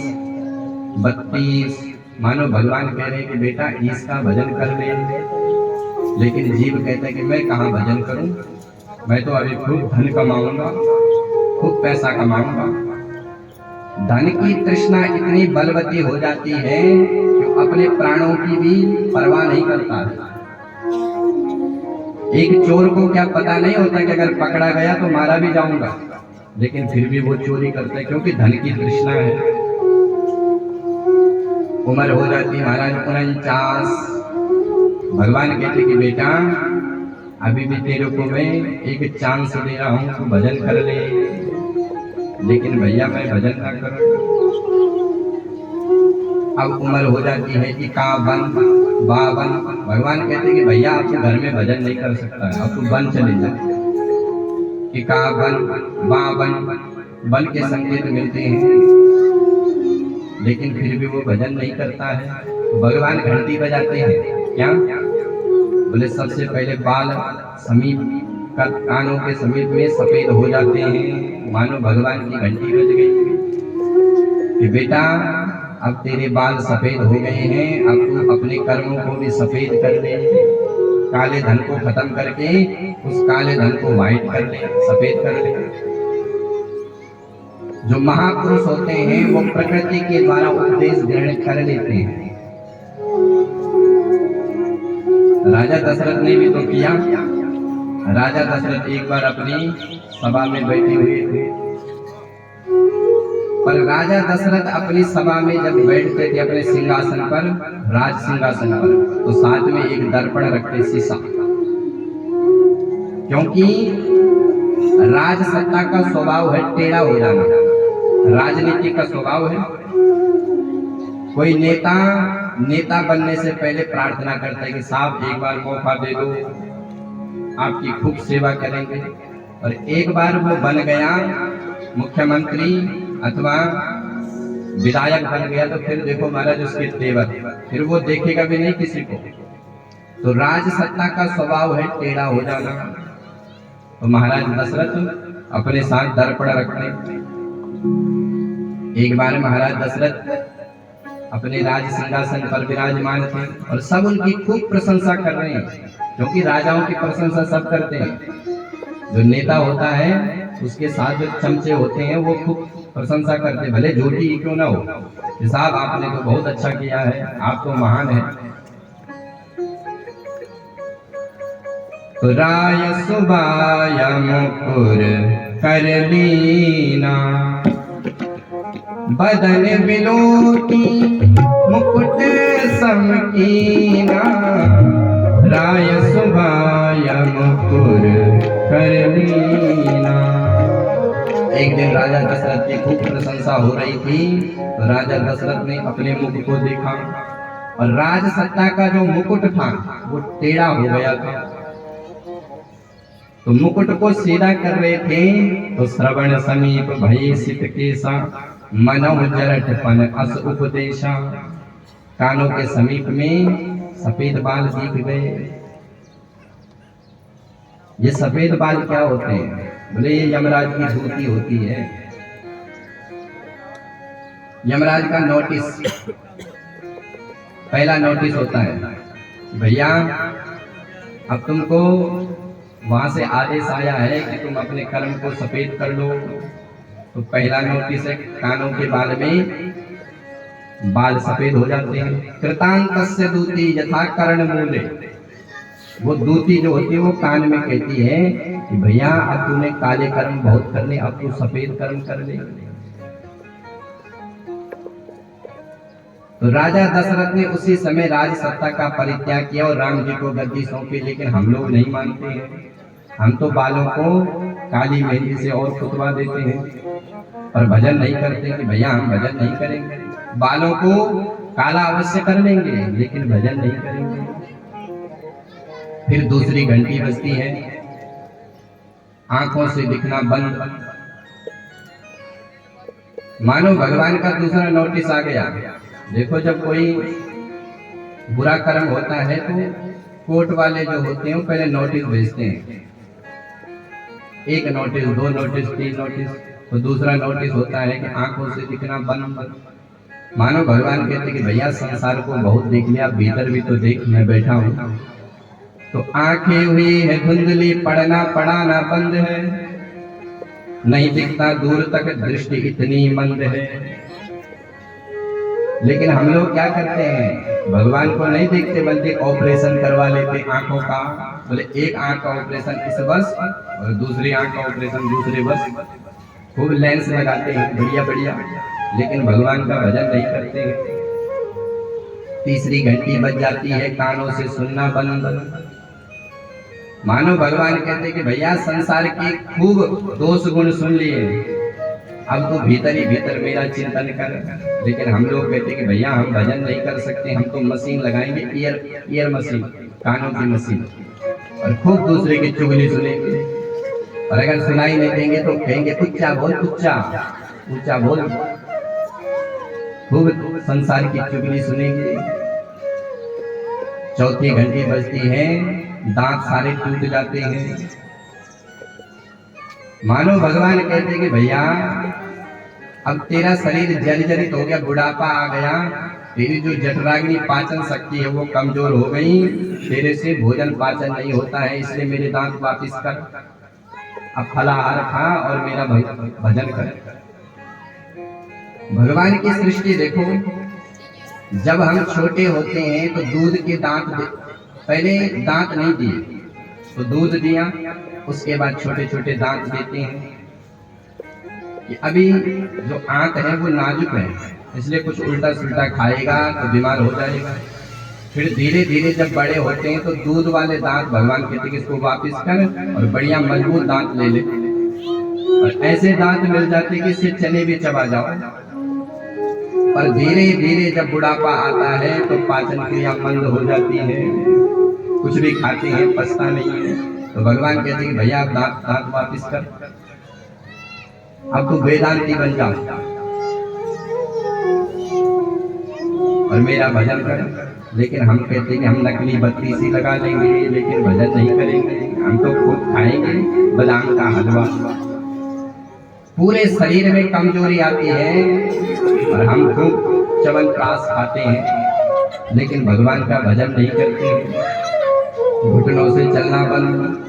32। मानो भगवान कह रहे हैं कि बेटा इसका भजन कर ले, लेकिन जीव कहता है कि मैं कहाँ भजन करूं, मैं तो अभी खूब धन कमाऊंगा, खूब पैसा कमाऊंगा। धन की तृष्णा इतनी बलवती हो जाती है कि अपने प्राणों की भी परवाह नहीं करता है। एक चोर को क्या पता नहीं होता कि अगर पकड़ा गया तो मारा भी जाऊंगा, लेकिन फिर भी वो चोरी करता है क्योंकि धन की तृष्णा है। उम्र हो जाती महाराज 49। भगवान कहते कि बेटा अभी भी तेरे को मैं एक चांस दे रहा हूँ, तो भजन कर ले। लेकिन भैया मैं भजन ना करूं। अब उम्र हो जाती है 51, 52। भगवान कहते कि भैया आप घर में भजन नहीं कर सकता है, अब तू वन चले जा। 51, 52 वन के संकेत मिलते हैं, लेकिन फिर भी वो भजन नहीं करता है। तो भगवान घंटी बजाते हैं। क्या बोले? सबसे पहले बाल समीप कानों के समीप में सफेद हो जाते हैं, मानो भगवान की घंटी बज गई कि बेटा अब तेरे बाल सफेद हो गए हैं, अब तू अपने कर्मों को भी सफेद कर ले। काले धन को खत्म करके उस काले धन को व्हाइट कर ले, सफेद कर ले। जो महापुरुष होते हैं वो प्रकृति के द्वारा उपदेश ग्रहण कर लेते हैं। राजा दशरथ ने भी तो किया। राजा दशरथ एक बार अपनी सभा में बैठे हुए थे, पर राजा दशरथ अपनी सभा में जब बैठते थे अपने सिंहासन पर, राज सिंहासन पर, तो साथ में एक दर्पण रखते, शीशा। क्योंकि राज सत्ता का स्वभाव है टेढ़ा हो जाना, राजनीति का स्वभाव है। कोई नेता बनने से पहले प्रार्थना करता है कि साहब एक बार मौका दे दो, आपकी खूब सेवा करेंगे। और एक बार वो बन गया मुख्यमंत्री अथवा विधायक बन गया तो फिर देखो महाराज उसके तेवर, फिर वो देखेगा भी नहीं किसी को। तो राज सत्ता का स्वभाव है टेढ़ा हो जाना। तो महाराज दशरथ अपने साथ दर्पण रखते। एक बार महाराज दशरथ अपने राज सिंहासन पर विराजमान थे और सब उनकी खूब प्रशंसा कर रहे हैं, क्योंकि राजाओं की प्रशंसा सब करते हैं। जो नेता होता है उसके साथ जो चमचे होते हैं वो खूब प्रशंसा करते, भले झूठी ही क्यों ना हो, कि साहब आपने तो बहुत अच्छा किया है, आप तो महान है। तो राय सुबाय मुकुर कर लीना, बदन बिलोटी मुकुट समकीना, राय सुबाय मुकुर कर लीना। एक दिन राजा दशरथ की खूब प्रशंसा हो रही थी, तो राजा दशरथ ने अपने मुख को देखा और राज सत्ता का जो मुकुट था वो टेढ़ा हो गया था। तो मुकुट को सीधा कर रहे थे तो श्रवण समीप भई सित केसा, मनोह जरठपन अस उपदेशा। कानों के समीप में सफेद बाल दिख गए। ये सफेद बाल क्या होते हैं? बोले ये यमराज की धोती होती है। यमराज का नोटिस, पहला नोटिस होता है, भैया अब तुमको वहां से आदेश आया है कि तुम अपने कर्म को सफेद कर लो। तो पहला नोटिस है, कानों के बाल में बाल सफेद हो जाते हैं। कृतांतस्य दूती यथा कर्ण मूले, वो दूती जो होती है वो कान में कहती है कि भैया अब तूने काले कर्म बहुत कर ले, अब तू सफेद कर्म कर ले। तो राजा दशरथ ने उसी समय राज सत्ता का परित्याग किया और राम जी को गद्दी सौंपी, लेकिन हम लोग नहीं मानते हैं। हम तो बालों को काली मेहंदी से और कुतवा देते हैं, पर भजन नहीं करते कि भैया हम भजन नहीं करेंगे। बालों को काला अवश्य कर लेंगे लेकिन भजन नहीं करेंगे। फिर दूसरी घंटी बजती है, आंखों से दिखना बंद। मानो भगवान का दूसरा नोटिस आ गया। देखो जब कोई बुरा कर्म होता है तो कोर्ट वाले जो होते हैं वो पहले नोटिस भेजते हैं, एक नोटिस, दो नोटिस, तीन नोटिस, तो दूसरा नोटिस होता है कि आंखों से दिखना बंद। मानो भगवान कहते कि भैया संसार को बहुत देख लिया, भीतर भी तो देख, मैं बैठा हूँ। तो आंखें हुई है धुंधली, पढ़ना पढ़ाना बंद है, नहीं दिखता दूर तक, दृष्टि इतनी मंद है। लेकिन हम लोग क्या करते हैं, भगवान को नहीं देखते बल्कि ऑपरेशन करवा लेते आंखों का। बोले एक आंख का ऑपरेशन इस बस और दूसरी आंख का ऑपरेशन दूसरे बस, खूब लेंस लगाते हैं बढ़िया बढ़िया, लेकिन भगवान का भजन नहीं करते हैं। तीसरी घंटी बज जाती है, कानों से सुनना बंद। मानो भगवान कहते कि भैया संसार की खूब दोष गुण सुन लिए, अब तो भीतर ही भीतर मेरा चिंतन कर। लेकिन हम लोग कहते कि भैया हम भजन नहीं कर सकते, हम तो मशीन लगाएंगे, ईयर मशीन, कानों की मशीन, और खूब दूसरे की चुगली सुनेंगे। और अगर सुनाई नहीं देंगे तो कहेंगे ऊंचा बोल, ऊंचा बोल, खूब संसार की चुगली सुनेंगे। चौथी घंटी बजती है, दांत सारे टूट जाते हैं। मानो भगवान कहते कि भैया अब तेरा शरीर जर्जरित हो गया, बुढ़ापा आ गया, तेरी जो जठराग्नि पाचन शक्ति है वो कमजोर हो गई, तेरे से भोजन पाचन नहीं होता है, इसलिए मेरे दांत वापिस कर, अब फलाहार खा और मेरा भजन कर। भगवान की सृष्टि देखो, जब हम छोटे होते हैं तो दूध के दांत, पहले दांत नहीं दिए तो दूध दिया, उसके बाद छोटे छोटे दांत देते हैं। कि अभी जो आंत है वो नाजुक है, इसलिए कुछ उल्टा सुल्टा खाएगा तो बीमार हो जाएगा। फिर धीरे धीरे जब बड़े होते हैं तो दूध वाले दांत भगवान कहते कि इसको वापिस कर और बढ़िया मजबूत दांत ले ले, और ऐसे दांत मिल जाते कि इससे चने भी चबा जाओ। पर धीरे धीरे जब बुढ़ापा आता है तो पाचन क्रिया मंद हो जाती है, कुछ भी खाते हैं पचता नहीं है। तो भगवान कहते कि भैया आप दांत वापिस कर, अब तो वेदांती बन जाओ और मेरा भजन कर। लेकिन हम कहते कि हम नकली बत्ती सी लगा लेंगे लेकिन भजन नहीं करेंगे, हम तो खुद खाएंगे बादाम का हलवा। पूरे शरीर में कमजोरी आती है और हम खूब च्यवनप्राश खाते हैं लेकिन भगवान का भजन नहीं करते हैं, घुटनों से चलना बंद।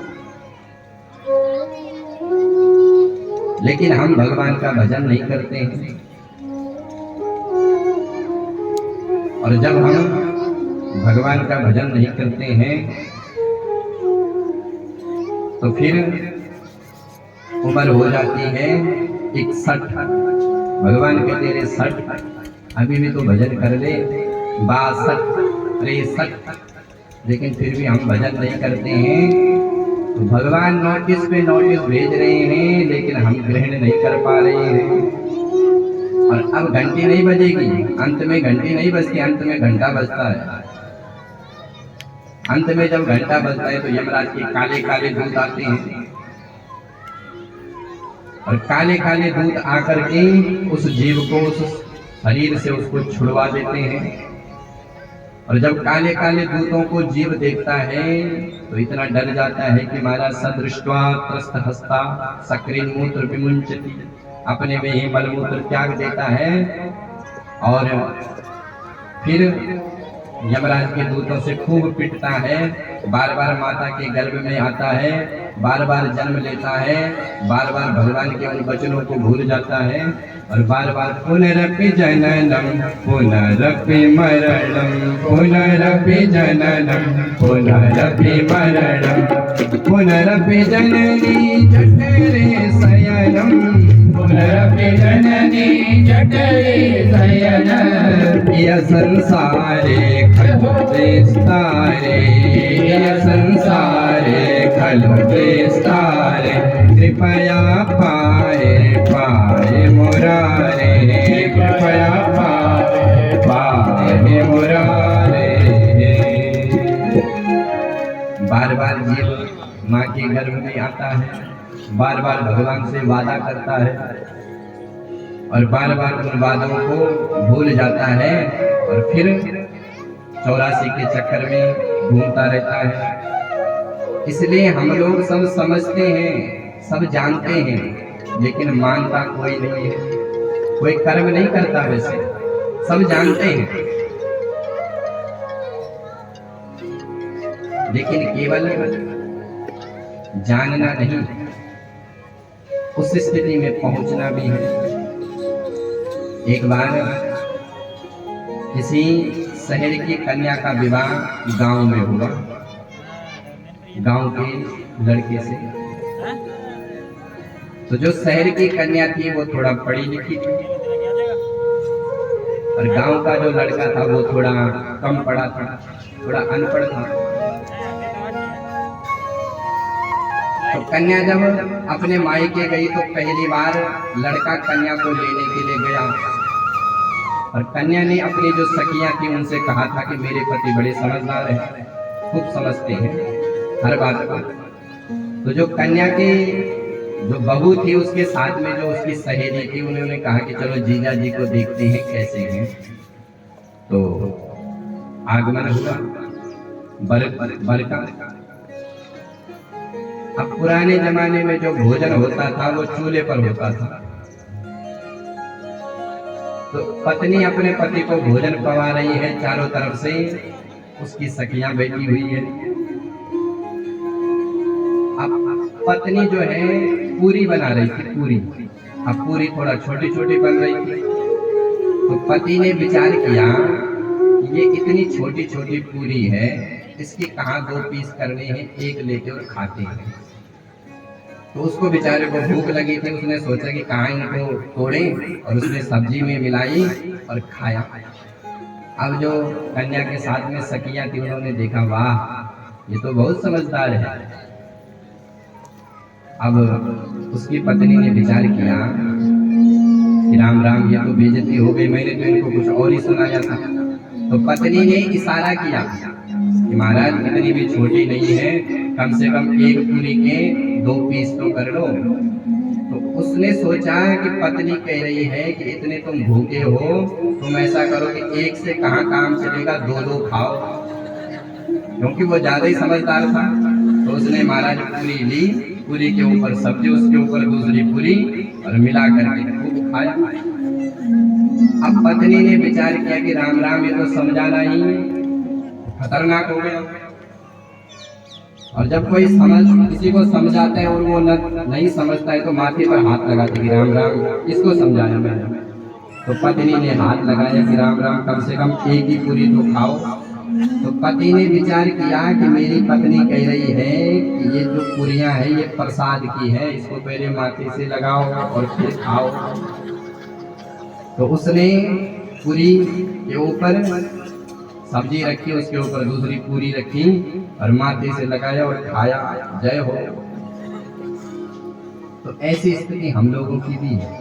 लेकिन हम भगवान का भजन नहीं करते हैं। और जब हम भगवान का भजन नहीं करते हैं तो फिर उम्र हो जाती है 61। भगवान के तेरे 60, अभी भी तो भजन कर ले, 62, 63, लेकिन फिर भी हम भजन नहीं करते हैं। तो भगवान नोटिस पे नोटिस भेज रहे हैं लेकिन हम ग्रहण नहीं कर पा रहे हैं। और अब घंटी नहीं बजेगी, अंत में घंटी नहीं बजती, अंत में घंटा बजता है। अंत में जब घंटा बजता है तो यमराज के काले काले दूत आते हैं और काले काले दूत आकर के उस जीव को उस शरीर से उसको छुड़वा देते हैं। और जब काले काले दूतों को जीव देखता है तो इतना डर जाता है कि महाराज सदृष्ट्वा त्रस्त हस्ता सक्रीन मूत्र विमुंचति, अपने में ही मलमूत्र त्याग देता है। और फिर यमराज के दूतों से खूब पिटता है, बार बार माता के गर्भ में आता है, बार बार जन्म लेता है, बार बार भगवान के उन वचनों को भूल जाता है और बार बार पुनरपि जननम पुनरपि मरणम पुनरपि जननम पुनरपि मरणम पुनरपि जननी जठरे शयनम पुनरपि जननी जठरे शयनम यह संसारे खलु विस्तारे यह संसारे खलो क्लेश तारे, कृपया पाए पाए मुरारे, कृपया पाए पाए मुरारे। बार बार जीव माँ के गर्भ में आता है, बार बार भगवान से वादा करता है और बार बार उन वादों को भूल जाता है और फिर 84 के चक्कर में घूमता रहता है। इसलिए हम लोग सब समझते हैं, सब जानते हैं, लेकिन मानता कोई नहीं है, कोई कर्म नहीं करता। वैसे सब जानते हैं, लेकिन केवल जानना नहीं, उस स्थिति में पहुंचना भी है। एक बार किसी शहर की कन्या का विवाह गांव में हुआ, गांव के लड़के से। तो जो शहर की कन्या थी वो थोड़ा पढ़ी लिखी थी और गांव का जो लड़का था वो थोड़ा कम पढ़ा था, थोड़ा अनपढ़ था। तो कन्या जब अपने मायके गई तो पहली बार लड़का कन्या को लेने के लिए गया और कन्या ने अपनी जो सखियां थी उनसे कहा था कि मेरे पति बड़े समझदार हैं, खूब समझते हैं हर बात को। तो जो कन्या की जो बहू थी उसके साथ में जो उसकी सहेली थी, उन्होंने कहा कि चलो जीजा जी को देखते हैं कैसे हैं। तो आगमन हुआ बर का। अब पुराने जमाने में जो भोजन होता था वो चूल्हे पर होता था। तो पत्नी अपने पति को भोजन पवा रही है, चारों तरफ से उसकी सखियां बैठी हुई है। अब पत्नी जो है पूरी बना रही थी, पूरी। अब पूरी थोड़ा छोटी छोटी बन रही थी। तो पति ने विचार किया ये इतनी छोटी छोटी पूरी है, इसकी कहाँ 2 पीस करने हैं, एक लेते और खाते हैं। तो उसको बेचारे को भूख लगी थी, उसने सोचा कि कहाँ इनको तोड़े और उसने सब्जी में मिलाई और खाया। अब जो कन्या के साथ में सखियां थी उन्होंने देखा, वाह ये तो बहुत समझदार है। अब उसकी पत्नी ने विचार किया कि राम राम ये तो बेइज्जती हो गई, मैंने तो इनको कुछ और ही सुनाया था। तो पत्नी ने इशारा किया कि महाराज इतनी भी छोटी नहीं है, कम से कम एक पूरी के 2 पीस तो कर लो। तो उसने सोचा कि पत्नी कह रही है कि इतने तुम भूखे हो, तुम ऐसा करो कि एक से कहाँ काम चलेगा, 2-2 खाओ, क्योंकि वो ज्यादा ही समझदार था। तो उसने महाराज पूरी ली, पूरी के ऊपर सब्जी, उसके ऊपर दूसरी पूरी और मिला करके खूब खाया। अब पत्नी ने विचार किया कि राम राम ये तो समझाना ही खतरनाक हो गया। और जब कोई किसी को समझाता है और वो नहीं समझता है तो माथे पर हाथ लगाते कि राम राम इसको समझाया मैंने। तो पत्नी ने हाथ लगाया कि राम राम कम से कम एक ही पूरी तो खाओ। तो पति ने विचार किया कि मेरी पत्नी कह रही है कि ये जो पूरियां हैं ये प्रसाद की है, इसको पहले माथे से लगाओ और फिर खाओ। तो उसने पूरी के ऊपर सब्जी रखी, उसके ऊपर दूसरी पूरी रखी और माथे से लगाया और खाया। जय हो। तो ऐसी स्थिति हम लोगों की भी है।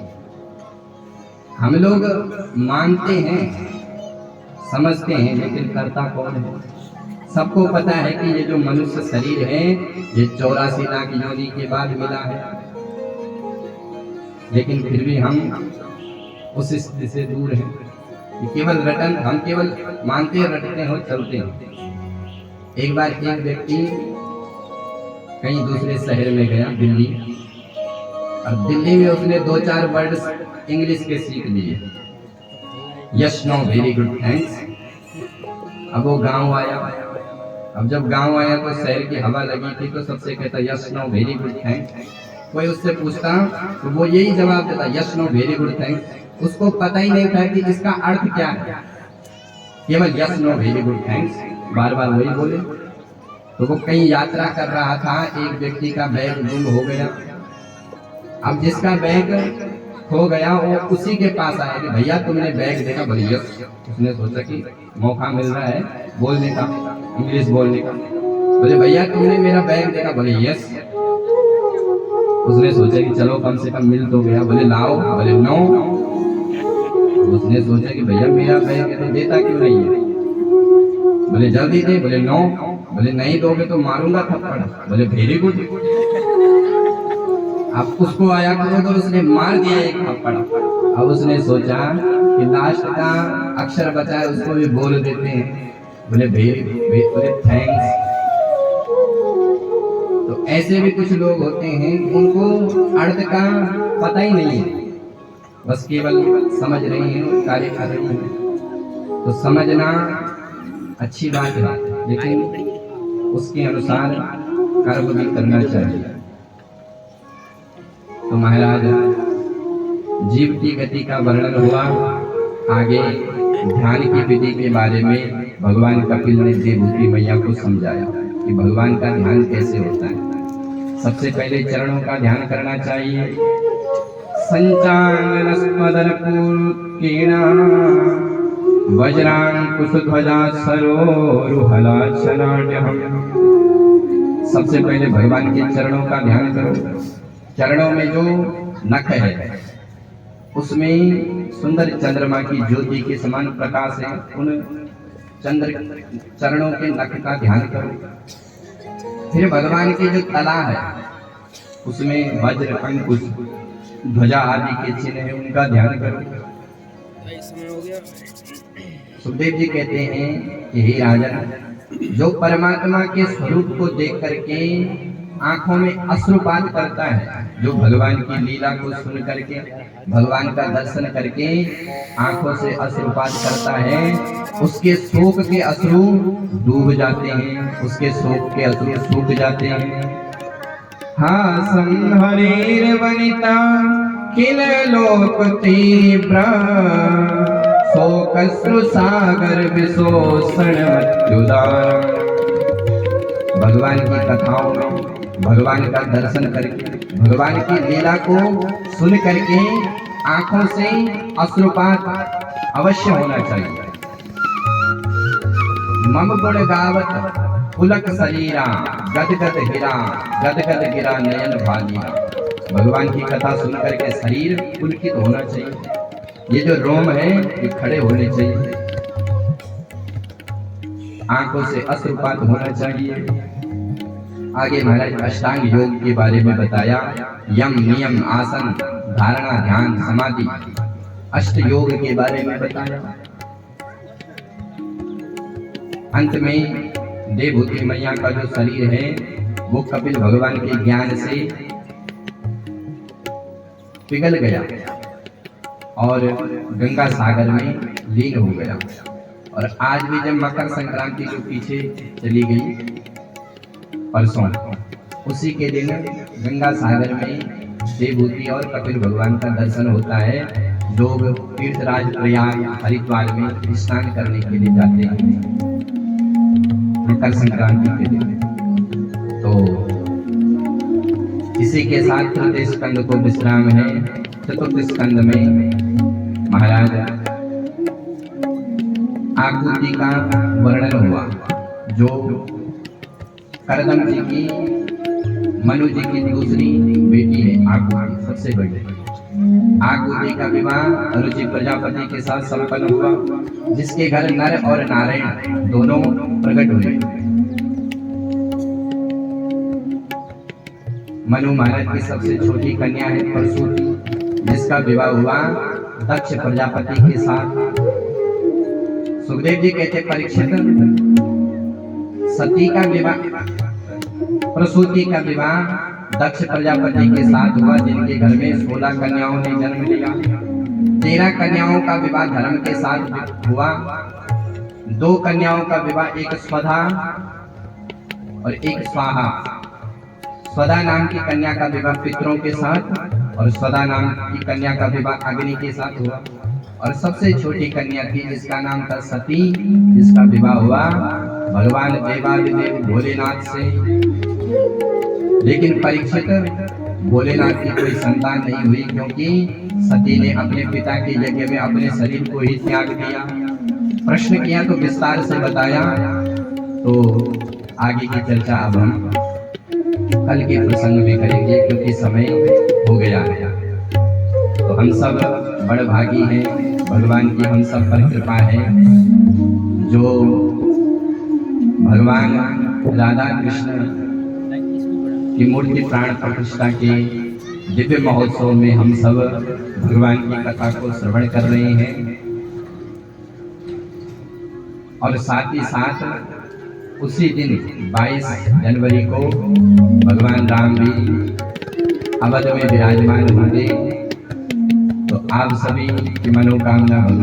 हम लोग मानते हैं, समझते हैं, लेकिन करता कौन है? सबको पता है कि ये जो मनुष्य शरीर है ये 84 लाख योनि के बाद मिला है, लेकिन फिर भी हम उस स्थिति से दूर हैं। केवल रटन, हम केवल मानते हैं, रटते हो, चलते हैं। एक बार एक व्यक्ति कहीं दूसरे शहर में गया, दिल्ली, और दिल्ली में उसने 2-4 वर्ड्स इंग्लिश के सीख लिए, yes no very good thanks. अब वो गांव आया। अब जब गांव आया तो शहर की हवा लगी थी, तो सबसे कहता yes no very good thanks. कोई उससे पूछता तो वो यही जवाब देता, yes no very good thanks. उसको पता ही नहीं था कि इसका अर्थ क्या है, केवल yes no very good thanks बार बार वही बोले। तो वो कहीं यात्रा कर रहा था, एक व्यक्ति का बैग गुम हो गया। अब जिसका बैग खो गया वो उसी के पास आया कि भैया तुमने बैग देखा? भैया, उसने सोचा कि मौका मिल रहा है बोलने का, इंग्लिश बोलने का। बोले भैया तुमने मेरा बैग देखा? बोले यस। उसने सोचा कि चलो कम से कम मिल तो गया। बोले लाओ? बोले नो। उसने सोचा कि भैया मेरा बैग है तो देता क्यों नहीं है? बोले जल्दी दे। बोले नो। बोले नहीं दोगे तो मारूंगा थप्पड़। बोले वेरी गुड। अब उसको आया करो तो उसने मार दिया एक थप्पड़। अब उसने सोचा कि लास्ट का अक्षर बचा है उसको भी बोल देते हैं। बोले बोले थैंक्स। तो ऐसे भी कुछ लोग होते हैं उनको अर्थ का पता ही नहीं है, बस केवल समझ रहे हैं और कार्य कर रहे हैं। तो समझना अच्छी बात है, लेकिन उसके अनुसार कर्म भी करना चाहिए। तो महाराज जीव की गति का वर्णन हुआ। आगे ध्यान की विधि के बारे में भगवान कपिल ने देवहूति मैया को समझाया कि भगवान का ध्यान कैसे होता है। सबसे पहले चरणों का ध्यान करना चाहिए। संचांगनस्मदनपूर्णा वज्रांकुशध्वजा सरोरुहलाक्षणाढ्यहम्। सबसे पहले भगवान के चरणों का ध्यान करो। चरणों में जो नख है उसमें सुंदर चंद्रमा की ज्योति के समान प्रकाश है। उन चरणों के नख का ध्यान करो। फिर भगवान के जो तला है उसमें वज्र, अंकुश, ध्वजा आदि के चिन्ह है, उनका ध्यान करो। सुखदेव जी कहते हैं कि हे राजन, जो परमात्मा के स्वरूप को देख करके आंखों में अश्रुपात करता है, जो भगवान की लीला को सुन करके, भगवान का दर्शन करके आंखों से अश्रुपात करता है, उसके शोक के अश्रु डूब जाते हैं, उसके शोक के अश्रु सूख जाते हैं। हासं हरिर्वनिता किल लोक तीव्र शोकश्रु सागर विशोषण मत्युदार। भगवान की कथाओं में भगवान का दर्शन करके, भगवान की लीला को सुन करके आंखों से अश्रुपात अवश्य होना चाहिए। मम गुण गावत पुलक शरीरा गदगद गिरा, गदगद गिरा नयन भालिया। भगवान की कथा सुन करके शरीर पुलकित होना चाहिए, ये जो रोम है ये खड़े होने चाहिए, आंखों से अश्रुपात होना चाहिए। आगे महाराज अष्टांग योग के बारे में बताया। यम, नियम, आसन, धारणा, ध्यान, समाधि, अष्ट योग के बारे में बताया। अंत में देवहूति मैया का जो शरीर है वो कपिल भगवान के ज्ञान से पिघल गया और गंगा सागर में लीन हो गया। और आज भी जब मकर संक्रांति जो पीछे चली गई परसों, उसी के दिन गंगा सागर में देवहूति और कपिल भगवान का दर्शन होता है। लोग तीर्थराज प्रयाग हरिद्वार में स्नान करने के लिए जाते हैं मकर संक्रांति के दिन। तो इसी के साथ तृतीय स्कंद को विश्राम है। चतुर्थ स्कंद में महाराज आकृति का वर्णन हुआ, जो करदम जी की, मनु जी की दूसरी बेटी है आकृति, सबसे बड़ी। आकृति का विवाह रुचि प्रजापति के साथ संपन्न हुआ, जिसके घर नर और नारायण दोनों प्रकट हुए। मनु महाराज की सबसे छोटी कन्या है प्रसूति, जिसका विवाह हुआ दक्ष प्रजापति के साथ। सुखदेव जी कहते परीक्षित, सती का विवाह, प्रसूति का विवाह दक्ष प्रजापति के साथ हुआ, जिनके घर में 16 कन्याओं ने जन्म लिया। 13 कन्याओं का विवाह धर्म के साथ हुआ। 2 कन्याओं का विवाह, एक स्वधा और एक स्वाहा। स्वधा नाम की कन्या का विवाह पितरों के साथ और स्वधा नाम की कन्या का विवाह अग्नि के साथ हुआ। और सबसे छोटी कन्या थी जिसका नाम था सती, जिसका विवाह हुआ भगवान देवादिदेव भोलेनाथ से। लेकिन परीक्षित, भोलेनाथ की कोई संतान नहीं हुई, क्योंकि सती ने अपने पिता की यज्ञ में अपने शरीर को ही त्याग दिया। प्रश्न किया तो विस्तार से बताया। तो आगे की चर्चा अब हम कल के प्रसंग में करेंगे, क्योंकि समय हो गया है। तो हम सब बड़ भागी हैं, भगवान की हम सब पर कृपा है, जो भगवान राधा कृष्ण की मूर्ति प्राण प्रतिष्ठा के दिव्य महोत्सव में हम सब भगवान की कथा को श्रवण कर रहे हैं। और साथ ही साथ उसी दिन 22 जनवरी को भगवान राम भी अवध में विराजमान होंगे। तो आप सभी की मनोकामना भगवान